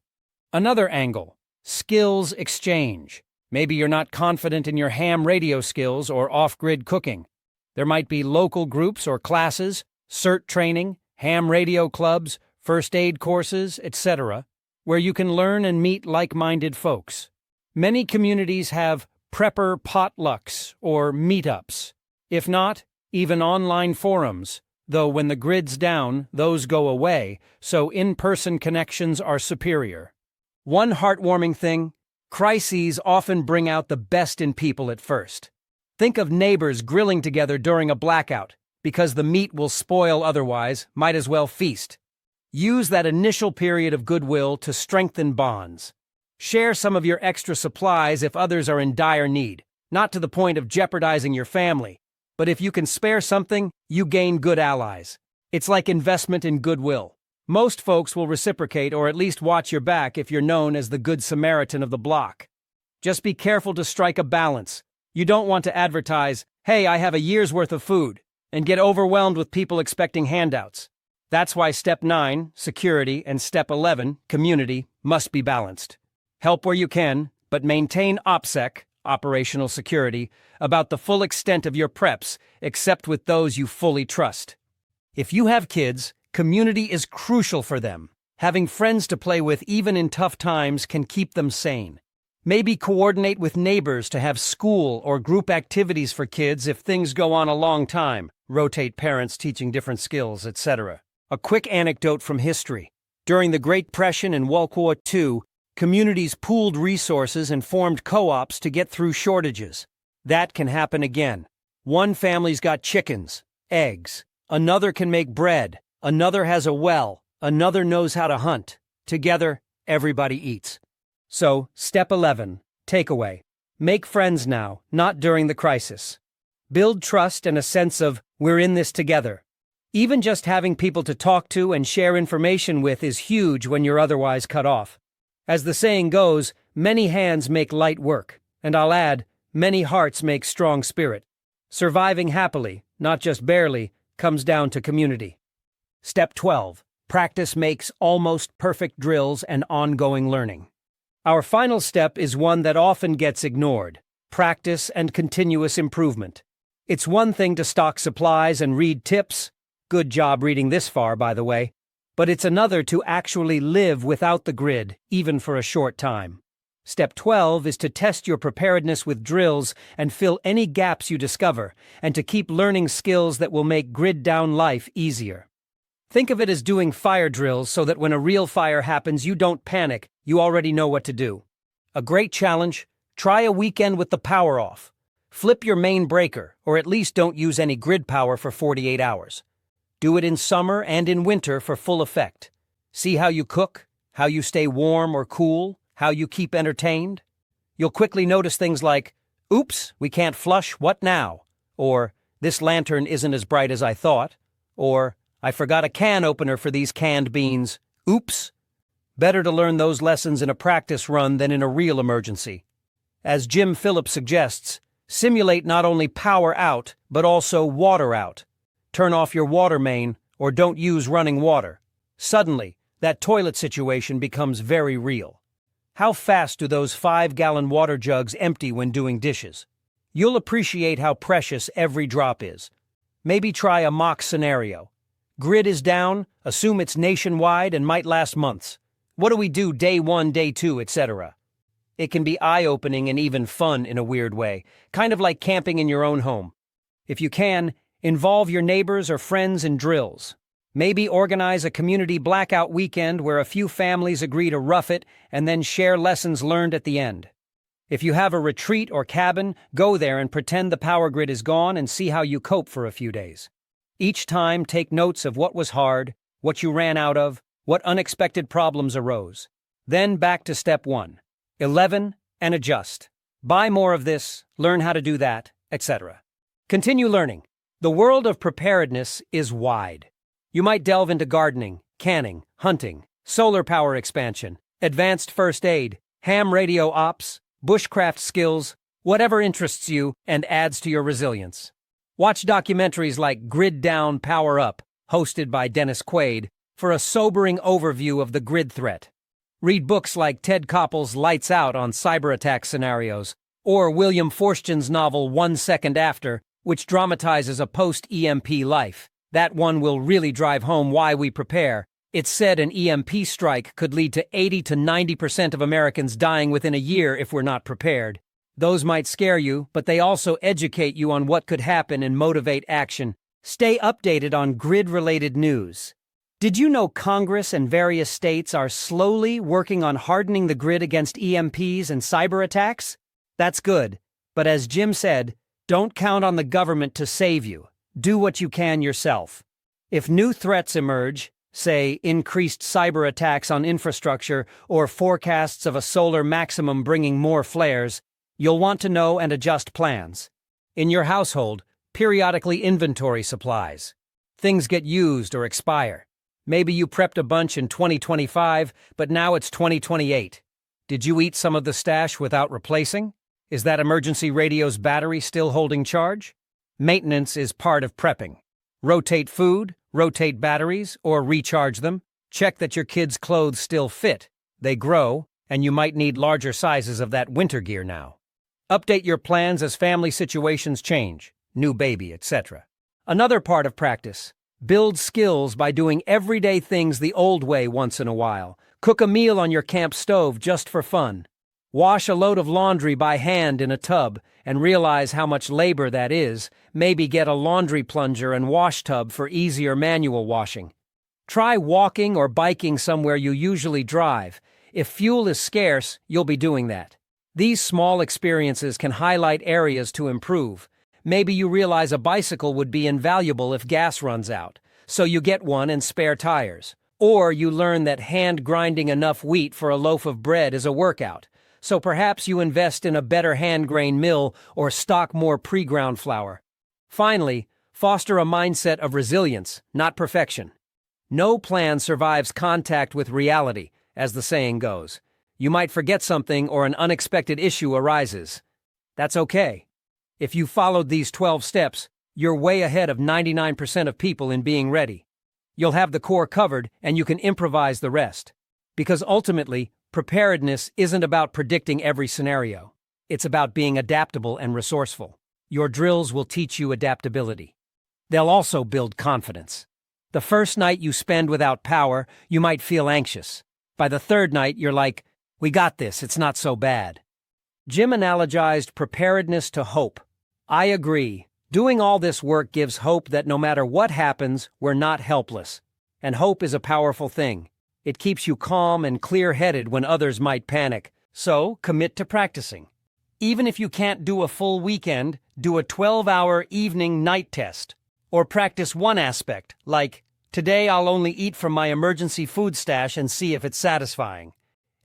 [SPEAKER 1] Another angle: skills exchange. Maybe you're not confident in your ham radio skills or off-grid cooking. There might be local groups or classes, CERT training, ham radio clubs, first aid courses, etc., where you can learn and meet like-minded folks. Many communities have prepper potlucks or meetups. If not, even online forums, though when the grid's down, those go away, so in-person connections are superior. One heartwarming thing: crises often bring out the best in people at first. Think of neighbors grilling together during a blackout. Because the meat will spoil otherwise, might as well feast. Use that initial period of goodwill to strengthen bonds. Share some of your extra supplies if others are in dire need, not to the point of jeopardizing your family. But if you can spare something, you gain good allies. It's like investment in goodwill. Most folks will reciprocate or at least watch your back if you're known as the Good Samaritan of the block. Just be careful to strike a balance. You don't want to advertise, "Hey, I have a year's worth of food," and get overwhelmed with people expecting handouts. That's why Step 9, security, and Step 11, community, must be balanced. Help where you can, but maintain OPSEC, operational security, about the full extent of your preps, except with those you fully trust. If you have kids, community is crucial for them. Having friends to play with even in tough times can keep them sane. Maybe coordinate with neighbors to have school or group activities for kids if things go on a long time. Rotate parents teaching different skills, etc. A quick anecdote from history. During the Great Depression and World War II, communities pooled resources and formed co-ops to get through shortages. That can happen again. One family's got chickens, eggs. Another can make bread. Another has a well. Another knows how to hunt. Together, everybody eats. So, Step 11, takeaway. Make friends now, not during the crisis. Build trust and a sense of, we're in this together. Even just having people to talk to and share information with is huge when you're otherwise cut off. As the saying goes, many hands make light work, and I'll add, many hearts make strong spirit. Surviving happily, not just barely, comes down to community. Step 12, practice makes almost perfect drills and ongoing learning. Our final step is one that often gets ignored: practice and continuous improvement. It's one thing to stock supplies and read tips. Good job reading this far, by the way. But it's another to actually live without the grid, even for a short time. Step 12 is to test your preparedness with drills and fill any gaps you discover, and to keep learning skills that will make grid-down life easier. Think of it as doing fire drills so that when a real fire happens, you don't panic, you already know what to do. A great challenge: try a weekend with the power off. Flip your main breaker, or at least don't use any grid power for 48 hours. Do it in summer and in winter for full effect. See how you cook, how you stay warm or cool, how you keep entertained. You'll quickly notice things like, "Oops, we can't flush, what now?" Or, "This lantern isn't as bright as I thought." Or, "I forgot a can opener for these canned beans. Oops." Better to learn those lessons in a practice run than in a real emergency. As Jim Phillips suggests, simulate not only power out, but also water out. Turn off your water main, or don't use running water. Suddenly, that toilet situation becomes very real. How fast do those 5-gallon water jugs empty when doing dishes? You'll appreciate how precious every drop is. Maybe try a mock scenario. Grid is down, assume it's nationwide and might last months. What do we do day 1, day 2, etc.? It can be eye-opening and even fun in a weird way, kind of like camping in your own home. If you can, involve your neighbors or friends in drills. Maybe organize a community blackout weekend where a few families agree to rough it and then share lessons learned at the end. If you have a retreat or cabin, go there and pretend the power grid is gone and see how you cope for a few days. Each time, take notes of what was hard, what you ran out of, what unexpected problems arose. Then back to step 1. 11, and adjust. Buy more of this, learn how to do that, etc. Continue learning. The world of preparedness is wide. You might delve into gardening, canning, hunting, solar power expansion, advanced first aid, ham radio ops, bushcraft skills, whatever interests you and adds to your resilience. Watch documentaries like Grid Down, Power Up, hosted by Dennis Quaid, for a sobering overview of the grid threat. Read books like Ted Koppel's Lights Out on cyber attack scenarios, or William Forstchen's novel 1 Second After, which dramatizes a post-EMP life. That one will really drive home why we prepare. It's said an EMP strike could lead to 80 to 90% of Americans dying within a year if we're not prepared. Those might scare you, but they also educate you on what could happen and motivate action. Stay updated on grid-related news. Did you know Congress and various states are slowly working on hardening the grid against EMPs and cyber attacks? That's good, but as Jim said, don't count on the government to save you. Do what you can yourself. If new threats emerge, say increased cyber attacks on infrastructure or forecasts of a solar maximum bringing more flares, you'll want to know and adjust plans. In your household, periodically inventory supplies. Things get used or expire. Maybe you prepped a bunch in 2025, but now it's 2028. Did you eat some of the stash without replacing? Is that emergency radio's battery still holding charge? Maintenance is part of prepping. Rotate food, rotate batteries, or recharge them. Check that your kids' clothes still fit. They grow, and you might need larger sizes of that winter gear now. Update your plans as family situations change, new baby, etc. Another part of practice: build skills by doing everyday things the old way once in a while. Cook a meal on your camp stove just for fun. Wash a load of laundry by hand in a tub and realize how much labor that is. Maybe get a laundry plunger and wash tub for easier manual washing. Try walking or biking somewhere you usually drive. If fuel is scarce, you'll be doing that. These small experiences can highlight areas to improve. Maybe you realize a bicycle would be invaluable if gas runs out, so you get one and spare tires. Or you learn that hand grinding enough wheat for a loaf of bread is a workout, so perhaps you invest in a better hand grain mill or stock more pre-ground flour. Finally, foster a mindset of resilience, not perfection. No plan survives contact with reality, as the saying goes. You might forget something or an unexpected issue arises. That's okay. If you followed these 12 steps, you're way ahead of 99% of people in being ready. You'll have the core covered and you can improvise the rest. Because ultimately, Preparedness isn't about predicting every scenario. It's about being adaptable and resourceful. Your drills will teach you adaptability. They'll also build confidence. The first night you spend without power, you might feel anxious. By the third night, you're like, "We got this, it's not so bad." Jim analogized preparedness to hope. I agree. Doing all this work gives hope that no matter what happens, we're not helpless. And hope is a powerful thing. It keeps you calm and clear-headed when others might panic. So, commit to practicing. Even if you can't do a full weekend, do a 12-hour evening-night test. Or practice one aspect, like, today I'll only eat from my emergency food stash and see if it's satisfying.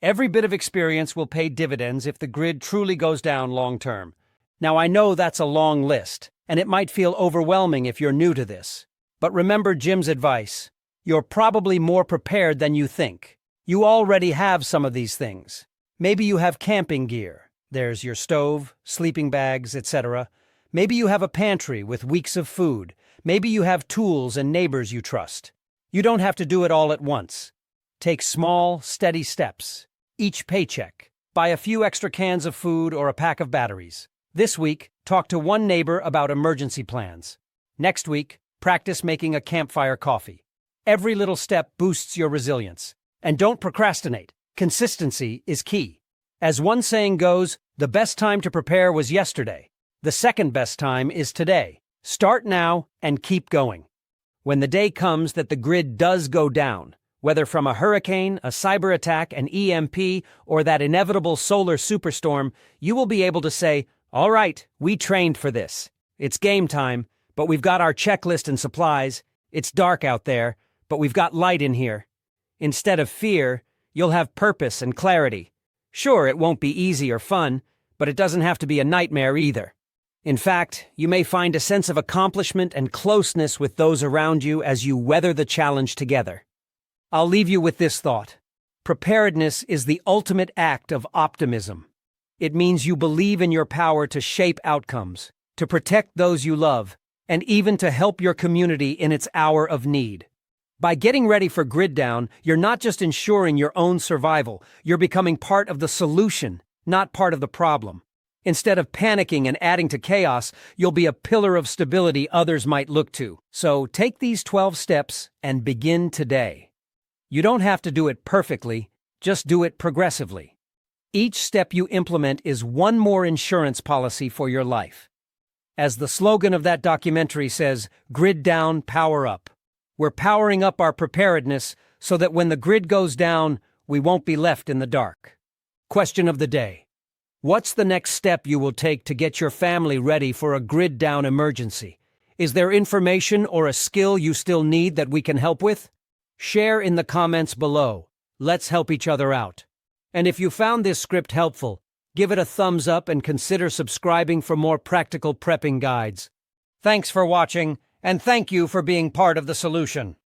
[SPEAKER 1] Every bit of experience will pay dividends if the grid truly goes down long-term. Now I know that's a long list, and it might feel overwhelming if you're new to this. But remember Jim's advice. You're probably more prepared than you think. You already have some of these things. Maybe you have camping gear. There's your stove, sleeping bags, etc. Maybe you have a pantry with weeks of food. Maybe you have tools and neighbors you trust. You don't have to do it all at once. Take small, steady steps. Each paycheck. Buy a few extra cans of food or a pack of batteries. This week, talk to one neighbor about emergency plans. Next week, practice making a campfire coffee. Every little step boosts your resilience. And don't procrastinate. Consistency is key. As one saying goes, the best time to prepare was yesterday. The second best time is today. Start now and keep going. When the day comes that the grid does go down, whether from a hurricane, a cyber attack, an EMP, or that inevitable solar superstorm, you will be able to say, "All right, we trained for this. It's game time, but we've got our checklist and supplies. It's dark out there, but we've got light in here." Instead of fear, you'll have purpose and clarity. Sure, it won't be easy or fun, but it doesn't have to be a nightmare either. In fact, you may find a sense of accomplishment and closeness with those around you as you weather the challenge together. I'll leave you with this thought. Preparedness is the ultimate act of optimism. It means you believe in your power to shape outcomes, to protect those you love, and even to help your community in its hour of need. By getting ready for grid down, you're not just ensuring your own survival, you're becoming part of the solution, not part of the problem. Instead of panicking and adding to chaos, you'll be a pillar of stability others might look to. So take these 12 steps and begin today. You don't have to do it perfectly, just do it progressively. Each step you implement is one more insurance policy for your life. As the slogan of that documentary says, grid down, power up. We're powering up our preparedness so that when the grid goes down, we won't be left in the dark. Question of the day. What's the next step you will take to get your family ready for a grid down emergency? Is there information or a skill you still need that we can help with? Share in the comments below. Let's help each other out. And if you found this script helpful, give it a thumbs up and consider subscribing for more practical prepping guides. Thanks for watching, and thank you for being part of the solution.